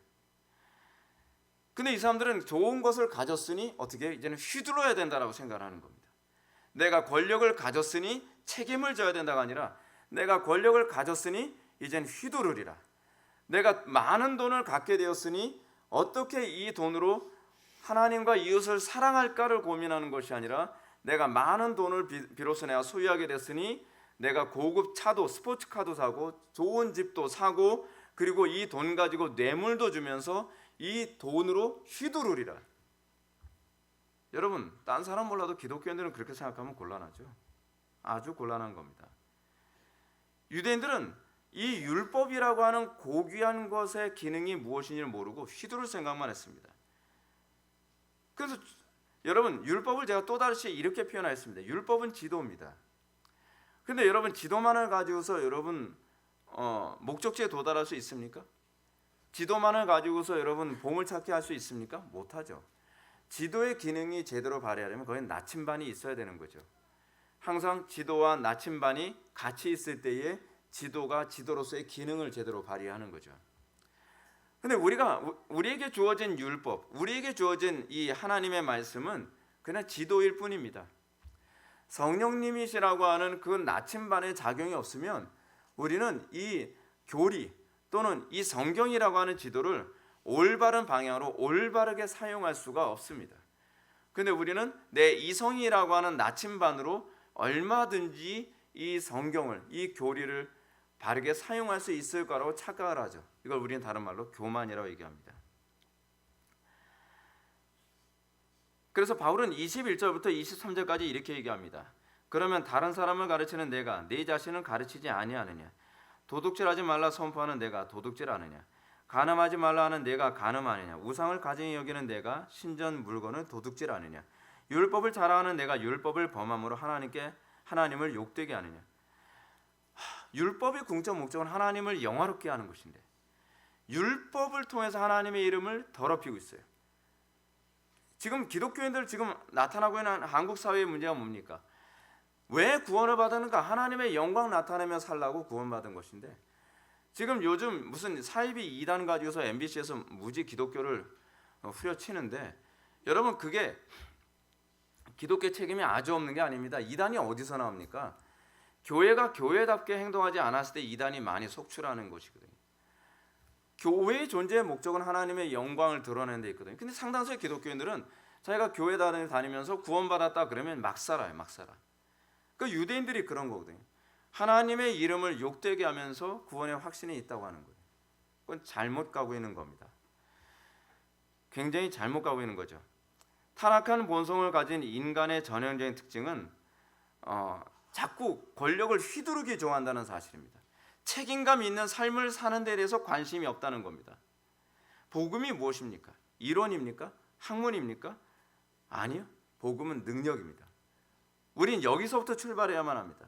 근데 이 사람들은 좋은 것을 가졌으니 어떻게 이제는 휘둘러야 된다라고 생각하는 겁니다. 내가 권력을 가졌으니 책임을 져야 된다가 아니라 내가 권력을 가졌으니 이젠 휘두르리라. 내가 많은 돈을 갖게 되었으니 어떻게 이 돈으로 하나님과 이웃을 사랑할까를 고민하는 것이 아니라 내가 많은 돈을 비로소 내가 소유하게 됐으니 내가 고급 차도 스포츠카도 사고 좋은 집도 사고 그리고 이 돈 가지고 뇌물도 주면서 이 돈으로 휘두르리라. 여러분, 딴 사람 몰라도 기독교인들은 그렇게 생각하면 곤란하죠. 아주 곤란한 겁니다. 유대인들은 이 율법이라고 하는 고귀한 것의 기능이 무엇인지를 모르고 휘두를 생각만 했습니다. 그래서 여러분, 율법을 제가 또다시 이렇게 표현하였습니다. 율법은 지도입니다. 근데 여러분, 지도만을 가지고서 여러분 목적지에 도달할 수 있습니까? 지도만을 가지고서 여러분 보물찾기 할 수 있습니까? 못하죠. 지도의 기능이 제대로 발휘하려면 거기에 나침반이 있어야 되는 거죠. 항상 지도와 나침반이 같이 있을 때에 지도가 지도로서의 기능을 제대로 발휘하는 거죠. 근데 우리에게 주어진 율법, 우리에게 주어진 이 하나님의 말씀은 그냥 지도일 뿐입니다. 성령님이시라고 하는 그 나침반의 작용이 없으면 우리는 이 교리 또는 이 성경이라고 하는 지도를 올바른 방향으로 올바르게 사용할 수가 없습니다. 근데 우리는 내 이성이라고 하는 나침반으로 얼마든지 이 성경을, 이 교리를 바르게 사용할 수 있을 거라고 착각을 하죠. 이걸 우리는 다른 말로 교만이라고 얘기합니다. 그래서 바울은 21절부터 23절까지 이렇게 얘기합니다. 그러면 다른 사람을 가르치는 내가 네 자신을 가르치지 아니하느냐? 도둑질하지 말라 선포하는 내가 도둑질하느냐? 간음하지 말라 하는 내가 간음하느냐? 우상을 가증히 여기는 내가 신전 물건을 도둑질하느냐? 율법을 자랑하는 내가 율법을 범함으로 하나님을 욕되게 하느냐? 율법의 궁극적 목적은 하나님을 영화롭게 하는 것인데 율법을 통해서 하나님의 이름을 더럽히고 있어요. 지금 기독교인들 지금 나타나고 있는 한국 사회의 문제가 뭡니까? 왜 구원을 받았는가? 하나님의 영광 나타내며 살라고 구원받은 것인데 지금 요즘 무슨 사이비 이단 가지고서 MBC에서 무지 기독교를 후려치는데 여러분, 그게 기독교 책임이 아주 없는 게 아닙니다. 이단이 어디서 나옵니까? 교회가 교회답게 행동하지 않았을 때 이단이 많이 속출하는 것이거든요. 교회의 존재의 목적은 하나님의 영광을 드러내는 데 있거든요. 근데 상당수의 기독교인들은 자기가 교회 다니면서 구원받았다 그러면 막 살아요. 막 살아. 그 유대인들이 그런 거거든요. 하나님의 이름을 욕되게 하면서 구원의 확신이 있다고 하는 거예요. 그건 잘못 가고 있는 겁니다. 굉장히 잘못 가고 있는 거죠. 타락한 본성을 가진 인간의 전형적인 특징은 자꾸 권력을 휘두르기 좋아한다는 사실입니다. 책임감 있는 삶을 사는 데 대해서 관심이 없다는 겁니다. 복음이 무엇입니까? 이론입니까? 학문입니까? 아니요. 복음은 능력입니다. 우린 여기서부터 출발해야만 합니다.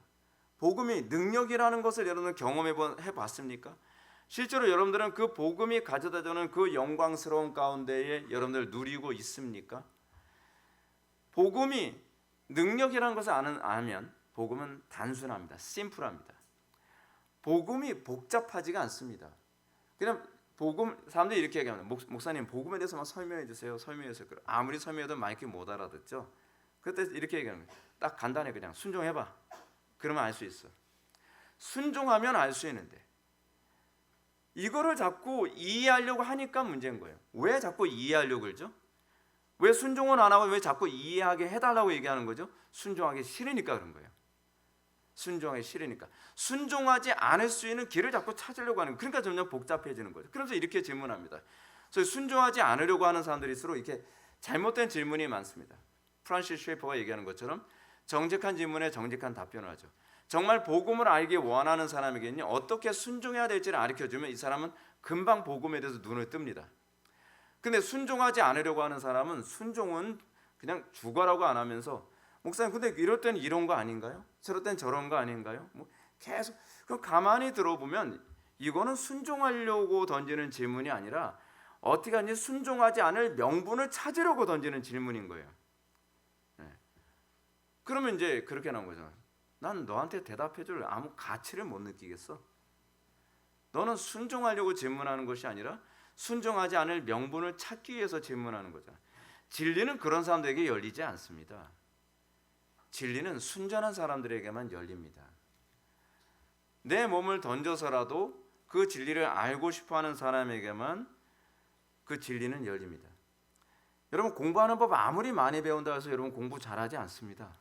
복음이 능력이라는 것을 여러분들 경험해 봤습니까? 실제로 여러분들은 그 복음이 가져다주는 그 영광스러운 가운데에 여러분들 누리고 있습니까? 복음이 능력이라는 것을 아면 복음은 단순합니다. 심플합니다. 복음이 복잡하지가 않습니다. 그냥 복음, 사람들이 이렇게 얘기합니다. 목사님, 복음에 대해서 막 설명해 주세요. 설명해 주세요. 아무리 설명해도 많이 못 알아듣죠. 그때 이렇게 얘기합니다. 딱 간단해. 그냥 순종해봐. 그러면 알 수 있어. 순종하면 알 수 있는데 이거를 자꾸 이해하려고 하니까 문제인 거예요. 왜 자꾸 이해하려고 그러죠? 왜 순종은 안 하고 왜 자꾸 이해하게 해달라고 얘기하는 거죠? 순종하기 싫으니까 그런 거예요. 순종하기 싫으니까. 순종하지 않을 수 있는 길을 자꾸 찾으려고 하는 거예요. 그러니까 점점 복잡해지는 거죠. 그래서 이렇게 질문합니다. 그래서 순종하지 않으려고 하는 사람들일수록 이렇게 잘못된 질문이 많습니다. 프란시스 쉐이퍼가 얘기하는 것처럼 정직한 질문에 정직한 답변을 하죠. 정말 복음을 알기 원하는 사람에게는요, 어떻게 순종해야 될지를 가르쳐주면 이 사람은 금방 복음에 대해서 눈을 뜹니다. 근데 순종하지 않으려고 하는 사람은 순종은 그냥 죽어라고 안 하면서 목사님 근데 이럴 땐 이런 거 아닌가요? 저럴 땐 저런 거 아닌가요? 뭐 계속 그럼 가만히 들어보면 이거는 순종하려고 던지는 질문이 아니라 어떻게 하니 순종하지 않을 명분을 찾으려고 던지는 질문인 거예요. 네. 그러면 이제 그렇게 나온 거죠. 난 너한테 대답해줄 아무 가치를 못 느끼겠어. 너는 순종하려고 질문하는 것이 아니라 순종하지 않을 명분을 찾기 위해서 질문하는 거잖아. 진리는 그런 사람들에게 열리지 않습니다. 진리는 순전한 사람들에게만 열립니다. 내 몸을 던져서라도 그 진리를 알고 싶어하는 사람에게만 그 진리는 열립니다. 여러분 공부하는 법 아무리 많이 배운다 해서 여러분 공부 잘하지 않습니다.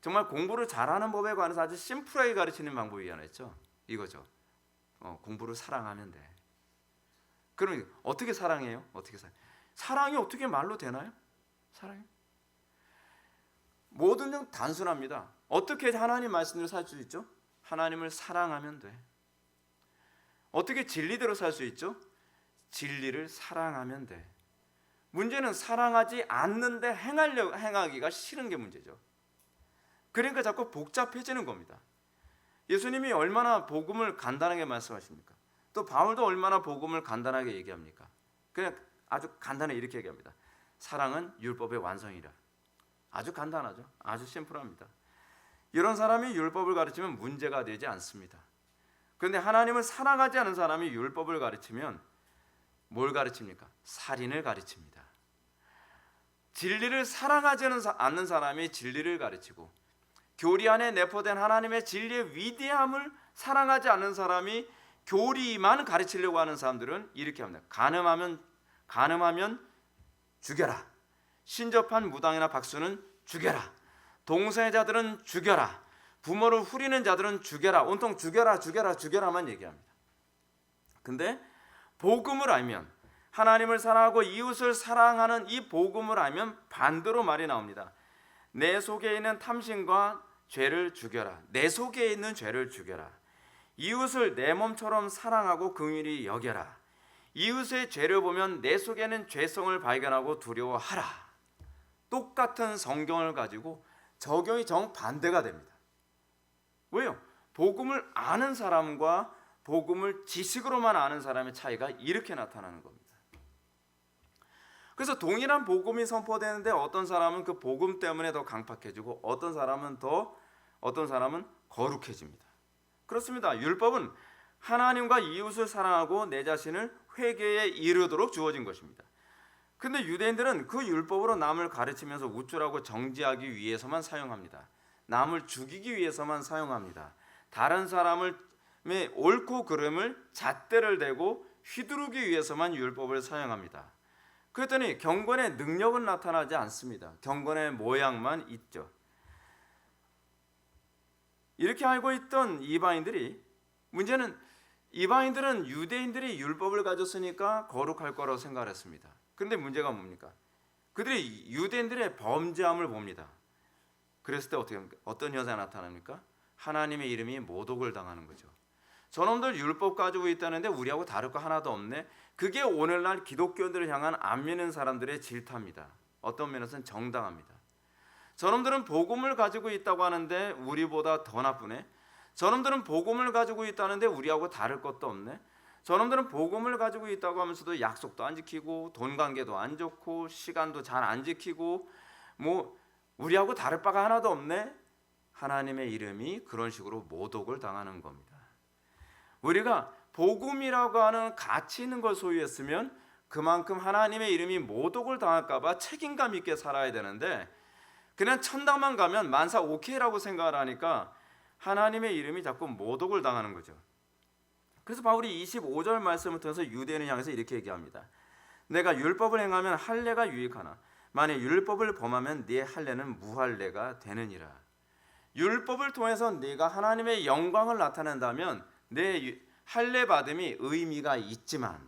정말 공부를 잘하는 법에 관해서 아주 심플하게 가르치는 방법이 하나 있죠. 이거죠. 공부를 사랑하면 돼. 그럼 어떻게 사랑해요? 사랑이 어떻게 말로 되나요? 사랑이 모든 점 단순합니다. 어떻게 하나님 말씀대로 살 수 있죠? 하나님을 사랑하면 돼. 어떻게 진리대로 살 수 있죠? 진리를 사랑하면 돼. 문제는 사랑하지 않는데 행하기가 싫은 게 문제죠. 그러니까 자꾸 복잡해지는 겁니다. 예수님이 얼마나 복음을 간단하게 말씀하십니까? 또 바울도 얼마나 복음을 간단하게 얘기합니까? 그냥 아주 간단하게 이렇게 얘기합니다. 사랑은 율법의 완성이라. 아주 간단하죠. 아주 심플합니다. 이런 사람이 율법을 가르치면 문제가 되지 않습니다. 그런데 하나님을 사랑하지 않은 사람이 율법을 가르치면 뭘 가르칩니까? 살인을 가르칩니다. 진리를 사랑하지 않는 사람이 진리를 가르치고 교리 안에 내포된 하나님의 진리의 위대함을 사랑하지 않는 사람이 교리만 가르치려고 하는 사람들은 이렇게 합니다. 간음하면 죽여라. 신접한 무당이나 박수는 죽여라. 동성애자들은 죽여라. 부모를 후리는 자들은 죽여라. 온통 죽여라만 얘기합니다. 근데 복음을 알면 하나님을 사랑하고 이웃을 사랑하는 이 복음을 알면 반대로 말이 나옵니다. 내 속에 있는 탐심과 죄를 죽여라. 내 속에 있는 죄를 죽여라. 이웃을 내 몸처럼 사랑하고 긍휼히 여겨라. 이웃의 죄를 보면 내 속에는 죄성을 발견하고 두려워하라. 똑같은 성경을 가지고 적용이 정반대가 됩니다. 왜요? 복음을 아는 사람과 복음을 지식으로만 아는 사람의 차이가 이렇게 나타나는 겁니다. 그래서 동일한 복음이 선포되는데 어떤 사람은 그 복음 때문에 더 강팍해지고 어떤 사람은 거룩해집니다. 그렇습니다. 율법은 하나님과 이웃을 사랑하고 내 자신을 회개에 이르도록 주어진 것입니다. 근데 유대인들은 그 율법으로 남을 가르치면서 우쭐하고 정죄하기 위해서만 사용합니다. 남을 죽이기 위해서만 사용합니다. 다른 사람의 옳고 그름을 잣대를 대고 휘두르기 위해서만 율법을 사용합니다. 그랬더니 경건의 능력은 나타나지 않습니다. 경건의 모양만 있죠. 이렇게 알고 있던 이방인들이, 문제는 이방인들은 유대인들이 율법을 가졌으니까 거룩할 거라고 생각을 했습니다. 그런데 문제가 뭡니까? 그들이 유대인들의 범죄함을 봅니다. 그랬을 때 어떤 현상이 나타납니까? 하나님의 이름이 모독을 당하는 거죠. 저놈들 율법 가지고 있다는데 우리하고 다를 거 하나도 없네. 그게 오늘날 기독교인들을 향한 안 믿는 사람들의 질타입니다. 어떤 면에서는 정당합니다. 저놈들은 복음을 가지고 있다고 하는데 우리보다 더 나쁘네. 저놈들은 복음을 가지고 있다는데 우리하고 다를 것도 없네. 저놈들은 복음을 가지고 있다고 하면서도 약속도 안 지키고 돈 관계도 안 좋고 시간도 잘 안 지키고 우리하고 다를 바가 하나도 없네. 하나님의 이름이 그런 식으로 모독을 당하는 겁니다. 우리가 복음이라고 하는 가치 있는 걸 소유했으면 그만큼 하나님의 이름이 모독을 당할까 봐 책임감 있게 살아야 되는데 그냥 천당만 가면 만사 오케이라고 생각을 하니까 하나님의 이름이 자꾸 모독을 당하는 거죠. 그래서 바울이 25절 말씀을 통해서 유대인을 향해서 이렇게 얘기합니다. 내가 율법을 행하면 할례가 유익하나 만일 율법을 범하면 네 할례는 무할례가 되느니라. 율법을 통해서 네가 하나님의 영광을 나타낸다면 내 할례 받음이 의미가 있지만,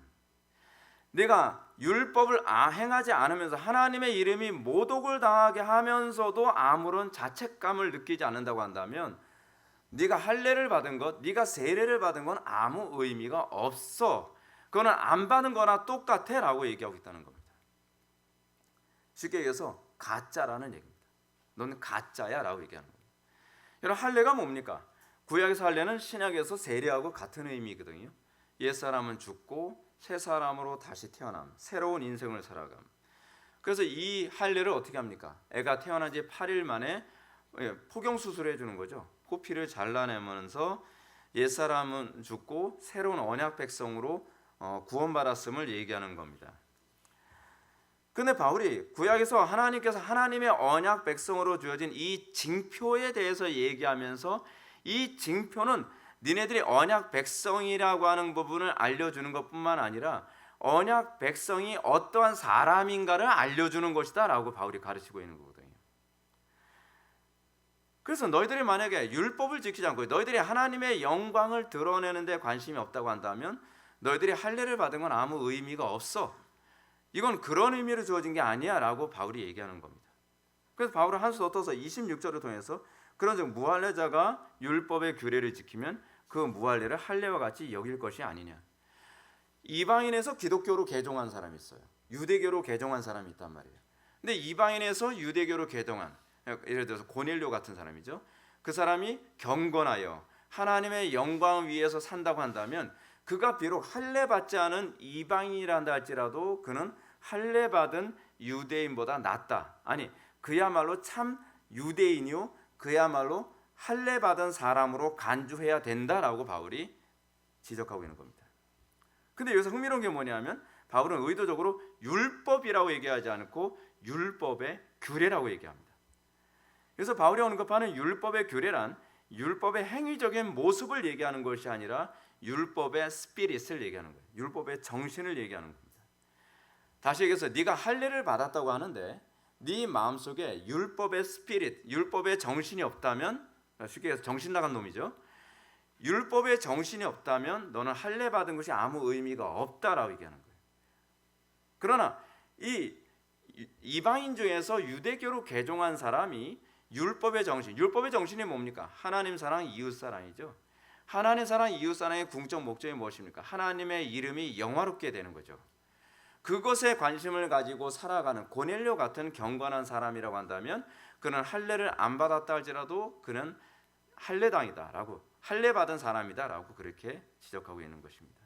내가 율법을 행하지 않으면서 하나님의 이름이 모독을 당하게 하면서도 아무런 자책감을 느끼지 않는다고 한다면 네가 할례를 받은 것, 네가 세례를 받은 건 아무 의미가 없어. 그거는 안 받은 거나 똑같아 라고 얘기하고 있다는 겁니다. 쉽게 얘기해서 가짜라는 얘기입니다. 넌 가짜야 라고 얘기하는 겁니다. 여러분, 할례가 뭡니까? 구약에서 할례는 신약에서 세례하고 같은 의미거든요. 옛사람은 죽고 새 사람으로 다시 태어남, 새로운 인생을 살아감. 그래서 이 할례를 어떻게 합니까? 애가 태어난 지 8일 만에 포경 수술을 해주는 거죠. 포피를 잘라내면서 옛사람은 죽고 새로운 언약 백성으로 구원받았음을 얘기하는 겁니다. 근데 바울이 구약에서 하나님께서 하나님의 언약 백성으로 주어진 이 징표에 대해서 얘기하면서 이 징표는 니네들이 언약 백성이라고 하는 부분을 알려주는 것뿐만 아니라 언약 백성이 어떠한 사람인가를 알려주는 것이다 라고 바울이 가르치고 있는 거거든요. 그래서 너희들이 만약에 율법을 지키지 않고 너희들이 하나님의 영광을 드러내는 데 관심이 없다고 한다면 너희들이 할례를 받은 건 아무 의미가 없어. 이건 그런 의미로 주어진 게 아니야 라고 바울이 얘기하는 겁니다. 그래서 바울은 한 수 더 떠서 26절을 통해서 그런즉 무할례자가 율법의 규례를 지키면 그 무할례를 할례와 같이 여길 것이 아니냐. 이방인에서 기독교로 개종한 사람이 있어요. 유대교로 개종한 사람이 있단 말이에요. 근데 이방인에서 유대교로 개종한, 예를 들어서 고넬료 같은 사람이죠. 그 사람이 경건하여 하나님의 영광 위에서 산다고 한다면 그가 비록 할례 받지 않은 이방인이란다 할지라도 그는 할례 받은 유대인보다 낫다. 아니, 그야말로 참 유대인이요, 그야말로 할례 받은 사람으로 간주해야 된다라고 바울이 지적하고 있는 겁니다. 근데 여기서 흥미로운 게 뭐냐면 바울은 의도적으로 율법이라고 얘기하지 않고 율법의 규례라고 얘기합니다. 그래서 바울이 언급하는 율법의 규례란 율법의 행위적인 모습을 얘기하는 것이 아니라 율법의 스피릿을 얘기하는 거예요. 율법의 정신을 얘기하는 겁니다. 다시 얘기해서 네가 할례를 받았다고 하는데 네 마음속에 율법의 스피릿, 율법의 정신이 없다면, 쉽게 얘기해서 정신 나간 놈이죠. 율법의 정신이 없다면 너는 할례 받은 것이 아무 의미가 없다라고 얘기하는 거예요. 그러나 이 이방인 중에서 유대교로 개종한 사람이 율법의 정신이 뭡니까? 하나님 사랑, 이웃 사랑이죠. 하나님 사랑, 이웃 사랑의 궁적 목적이 무엇입니까? 하나님의 이름이 영화롭게 되는 거죠. 그것에 관심을 가지고 살아가는 고넬료 같은 경건한 사람이라고 한다면 그는 할례를 안 받았다 할지라도 그는 할례당이다라고, 할례 받은 사람이다라고 그렇게 지적하고 있는 것입니다.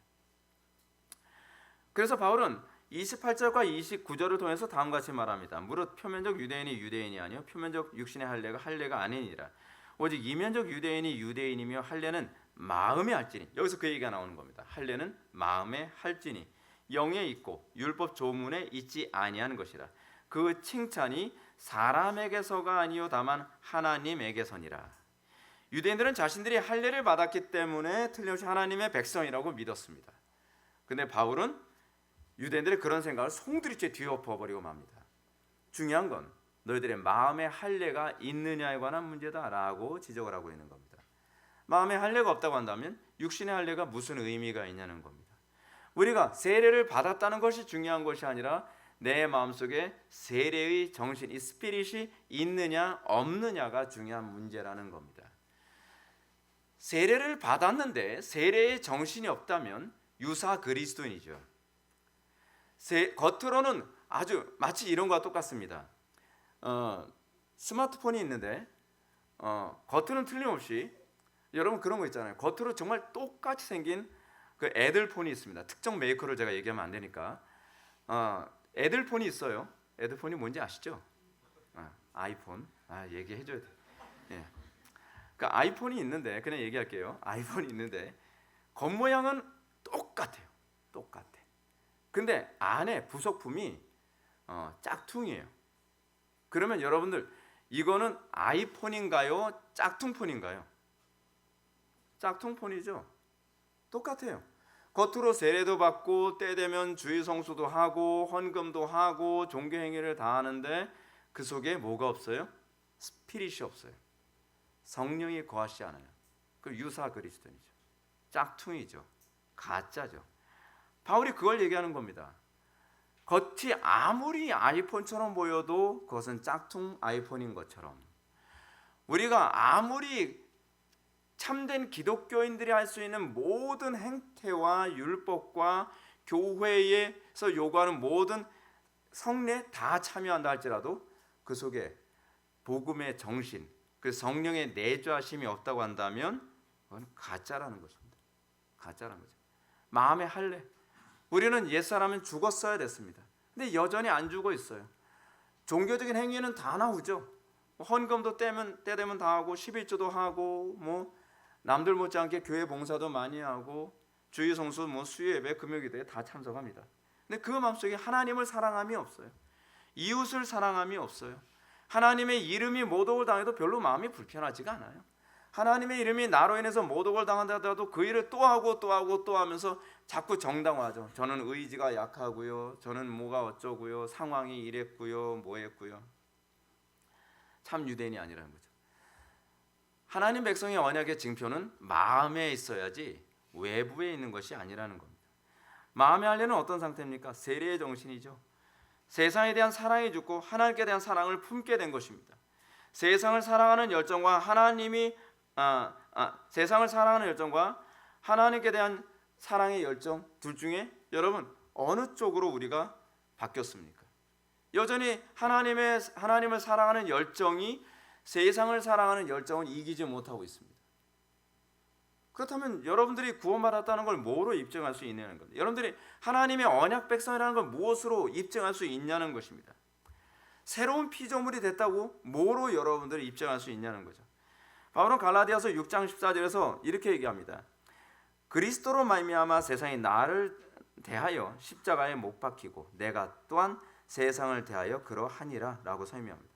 그래서 바울은 28절과 29절을 통해서 다음과 같이 말합니다. 무릇 표면적 유대인이 유대인이 아니요 표면적 육신의 할례가 할례가 아니니라. 오직 이면적 유대인이 유대인이며 할례는 마음에 할지니. 여기서 그 얘기가 나오는 겁니다. 할례는 마음에 할지니 영에 있고 율법 조문에 있지 아니하는 것이라. 그 칭찬이 사람에게서가 아니요 다만 하나님에게서니라. 유대인들은 자신들이 할례를 받았기 때문에 틀림없이 하나님의 백성이라고 믿었습니다. 근데 바울은 유대인들의 그런 생각을 송두리째 뒤엎어버리고 맙니다. 중요한 건 너희들의 마음의 할례가 있느냐에 관한 문제다라고 지적을 하고 있는 겁니다. 마음에 할례가 없다고 한다면 육신의 할례가 무슨 의미가 있냐는 겁니다. 우리가 세례를 받았다는 것이 중요한 것이 아니라 내 마음속에 세례의 정신, 이 스피릿이 있느냐 없느냐가 중요한 문제라는 겁니다. 세례를 받았는데 세례의 정신이 없다면 유사 그리스도인이죠. 겉으로는 아주 마치 이런 거와 똑같습니다. 스마트폰이 있는데 겉으로는 틀림없이, 여러분 그런 거 있잖아요. 겉으로 정말 똑같이 생긴 그 애들 폰이 있습니다. 특정 메이커를 제가 얘기하면 안 되니까. 애들 폰이 있어요. 애들 폰이 뭔지 아시죠? 아이폰. 얘기해줘야 돼. 예. 그 아이폰이 있는데, 그냥 얘기할게요. 아이폰이 있는데 겉모양은 똑같아요. 똑같아. 근데 안에 부속품이 짝퉁이에요. 그러면 여러분들 이거는 아이폰인가요? 짝퉁폰인가요? 짝퉁폰이죠. 똑같아요. 겉으로 세례도 받고 때 되면 주의 성수도 하고 헌금도 하고 종교 행위를 다 하는데 그 속에 뭐가 없어요? 스피릿이 없어요. 성령이 거하지 않아요. 그 유사 그리스도인이죠. 짝퉁이죠. 가짜죠. 바울이 그걸 얘기하는 겁니다. 겉이 아무리 아이폰처럼 보여도 그것은 짝퉁 아이폰인 것처럼, 우리가 아무리 참된 기독교인들이 할 수 있는 모든 행태와 율법과 교회에서 요구하는 모든 성례 다 참여한다 할지라도 그 속에 복음의 정신, 그 성령의 내주하심이 없다고 한다면 그건 가짜라는 것입니다. 가짜라는 거죠. 마음의 할례, 우리는 옛사람은 죽었어야 됐습니다. 근데 여전히 안 죽어 있어요. 종교적인 행위는 다 나오죠. 헌금도 때 되면 다 하고 11조도 하고 뭐 남들 못지않게 교회 봉사도 많이 하고 주의 성수 수요 예배 금요기도에 다 참석합니다. 근데 그 마음속에 하나님을 사랑함이 없어요. 이웃을 사랑함이 없어요. 하나님의 이름이 모독을 당해도 별로 마음이 불편하지가 않아요. 하나님의 이름이 나로 인해서 모독을 당한다 하더라도 그 일을 또 하고 또 하고 또 하면서 자꾸 정당화하죠. 저는 의지가 약하고요, 저는 뭐가 어쩌고요, 상황이 이랬고요, 뭐 했고요. 참 유대인이 아니라는 거죠. 하나님 백성의 언약의 징표는 마음에 있어야지 외부에 있는 것이 아니라는 겁니다. 마음의 할례는 어떤 상태입니까? 세례의 정신이죠. 세상에 대한 사랑이 죽고 하나님께 대한 사랑을 품게 된 것입니다. 세상을 사랑하는 열정과 세상을 사랑하는 열정과 하나님께 대한 사랑의 열정 둘 중에 여러분 어느 쪽으로 우리가 바뀌었습니까? 여전히 하나님을 사랑하는 열정이 세상을 사랑하는 열정을 이기지 못하고 있습니다. 그렇다면 여러분들이 구원받았다는 걸 뭐로 입증할 수 있냐는 겁니다. 여러분들이 하나님의 언약 백성이라는 걸 무엇으로 입증할 수 있냐는 것입니다. 새로운 피조물이 됐다고 뭐로 여러분들이 입증할 수 있냐는 거죠. 바울은 갈라디아서 6장 14절에서 이렇게 얘기합니다. 그리스도로 말미암아 세상이 나를 대하여 십자가에 못 박히고 내가 또한 세상을 대하여 그러하니라 라고 설명합니다.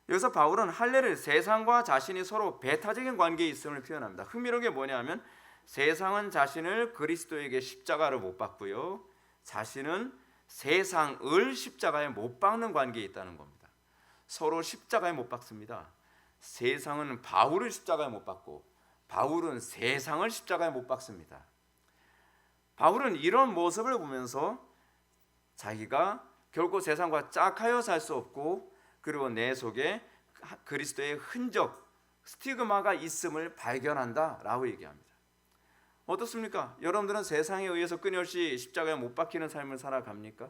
여기서 바울은 할례를 세상과 자신이 서로 배타적인 관계에 있음을 표현합니다. 흥미로운 게 뭐냐면 세상은 자신을 그리스도에게 십자가를 못 박고요, 자신은 세상을 십자가에 못 박는 관계에 있다는 겁니다. 서로 십자가에 못 박습니다. 세상은 바울을 십자가에 못 박고 바울은 세상을 십자가에 못 박습니다. 바울은 이런 모습을 보면서 자기가 결코 세상과 짝하여 살 수 없고 그리고 내 속에 그리스도의 흔적, 스티그마가 있음을 발견한다라고 얘기합니다. 어떻습니까? 여러분들은 세상에 의해서 끊임없이 십자가에 못 박히는 삶을 살아갑니까?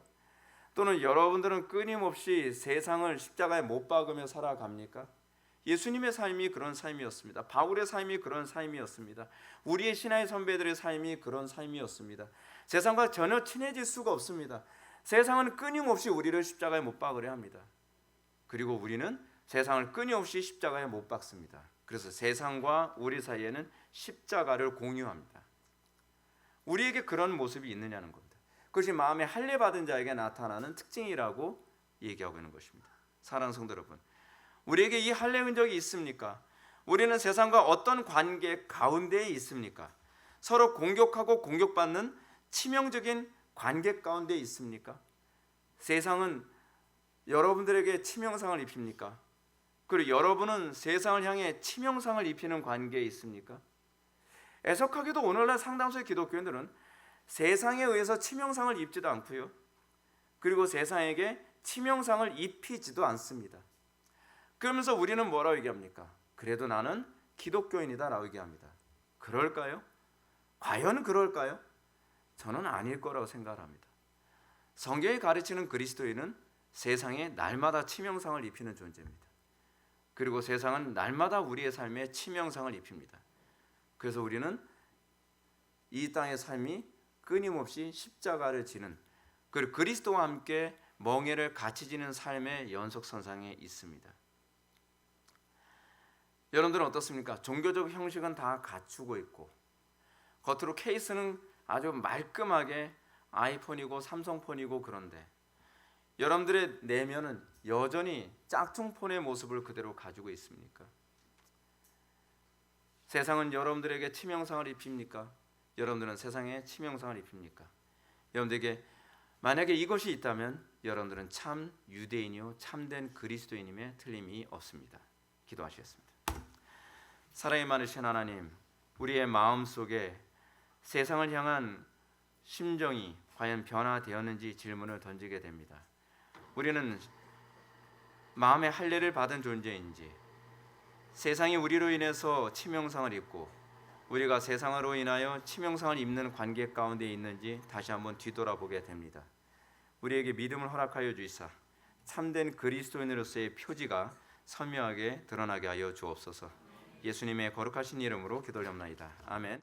또는 여러분들은 끊임없이 세상을 십자가에 못 박으며 살아갑니까? 예수님의 삶이 그런 삶이었습니다. 바울의 삶이 그런 삶이었습니다. 우리의 신앙의 선배들의 삶이 그런 삶이었습니다. 세상과 전혀 친해질 수가 없습니다. 세상은 끊임없이 우리를 십자가에 못 박으려 합니다. 그리고 우리는 세상을 끊임없이 십자가에 못 박습니다. 그래서 세상과 우리 사이에는 십자가를 공유합니다. 우리에게 그런 모습이 있느냐는 겁니다. 그것이 마음에 할례 받은 자에게 나타나는 특징이라고 얘기하고 있는 것입니다. 사랑하는 성도 여러분, 우리에게 이 할례 흔적이 있습니까? 우리는 세상과 어떤 관계 가운데에 있습니까? 서로 공격하고 공격받는 치명적인 관계 가운데 있습니까? 세상은 여러분들에게 치명상을 입힙니까? 그리고 여러분은 세상을 향해 치명상을 입히는 관계에 있습니까? 애석하게도 오늘날 상당수의 기독교인들은 세상에 의해서 치명상을 입지도 않고요, 그리고 세상에게 치명상을 입히지도 않습니다. 그러면서 우리는 뭐라고 얘기합니까? 그래도 나는 기독교인이다 라고 얘기합니다. 그럴까요? 과연 그럴까요? 저는 아닐 거라고 생각합니다. 성경이 가르치는 그리스도인은 세상에 날마다 치명상을 입히는 존재입니다. 그리고 세상은 날마다 우리의 삶에 치명상을 입힙니다. 그래서 우리는 이 땅의 삶이 끊임없이 십자가를 지는, 그리고 그리스도와 함께 멍에를 같이 지는 삶의 연속선상에 있습니다. 여러분들은 어떻습니까? 종교적 형식은 다 갖추고 있고 겉으로 케이스는 아주 말끔하게 아이폰이고 삼성폰이고, 그런데 여러분들의 내면은 여전히 짝퉁폰의 모습을 그대로 가지고 있습니까? 세상은 여러분들에게 치명상을 입힙니까? 여러분들은 세상에 치명상을 입힙니까? 여러분들에게 만약에 이것이 있다면 여러분들은 참 유대인이요 참된 그리스도인임에 틀림이 없습니다. 기도하시겠습니다. 사랑이 많으신 하나님, 우리의 마음속에 세상을 향한 심정이 과연 변화되었는지 질문을 던지게 됩니다. 우리는 마음의 할례를 받은 존재인지, 세상이 우리로 인해서 치명상을 입고 우리가 세상으로 인하여 치명상을 입는 관계 가운데 있는지 다시 한번 뒤돌아보게 됩니다. 우리에게 믿음을 허락하여 주시사 참된 그리스도인으로서의 표지가 선명하게 드러나게 하여 주옵소서. 예수님의 거룩하신 이름으로 기도드립니다. 아멘.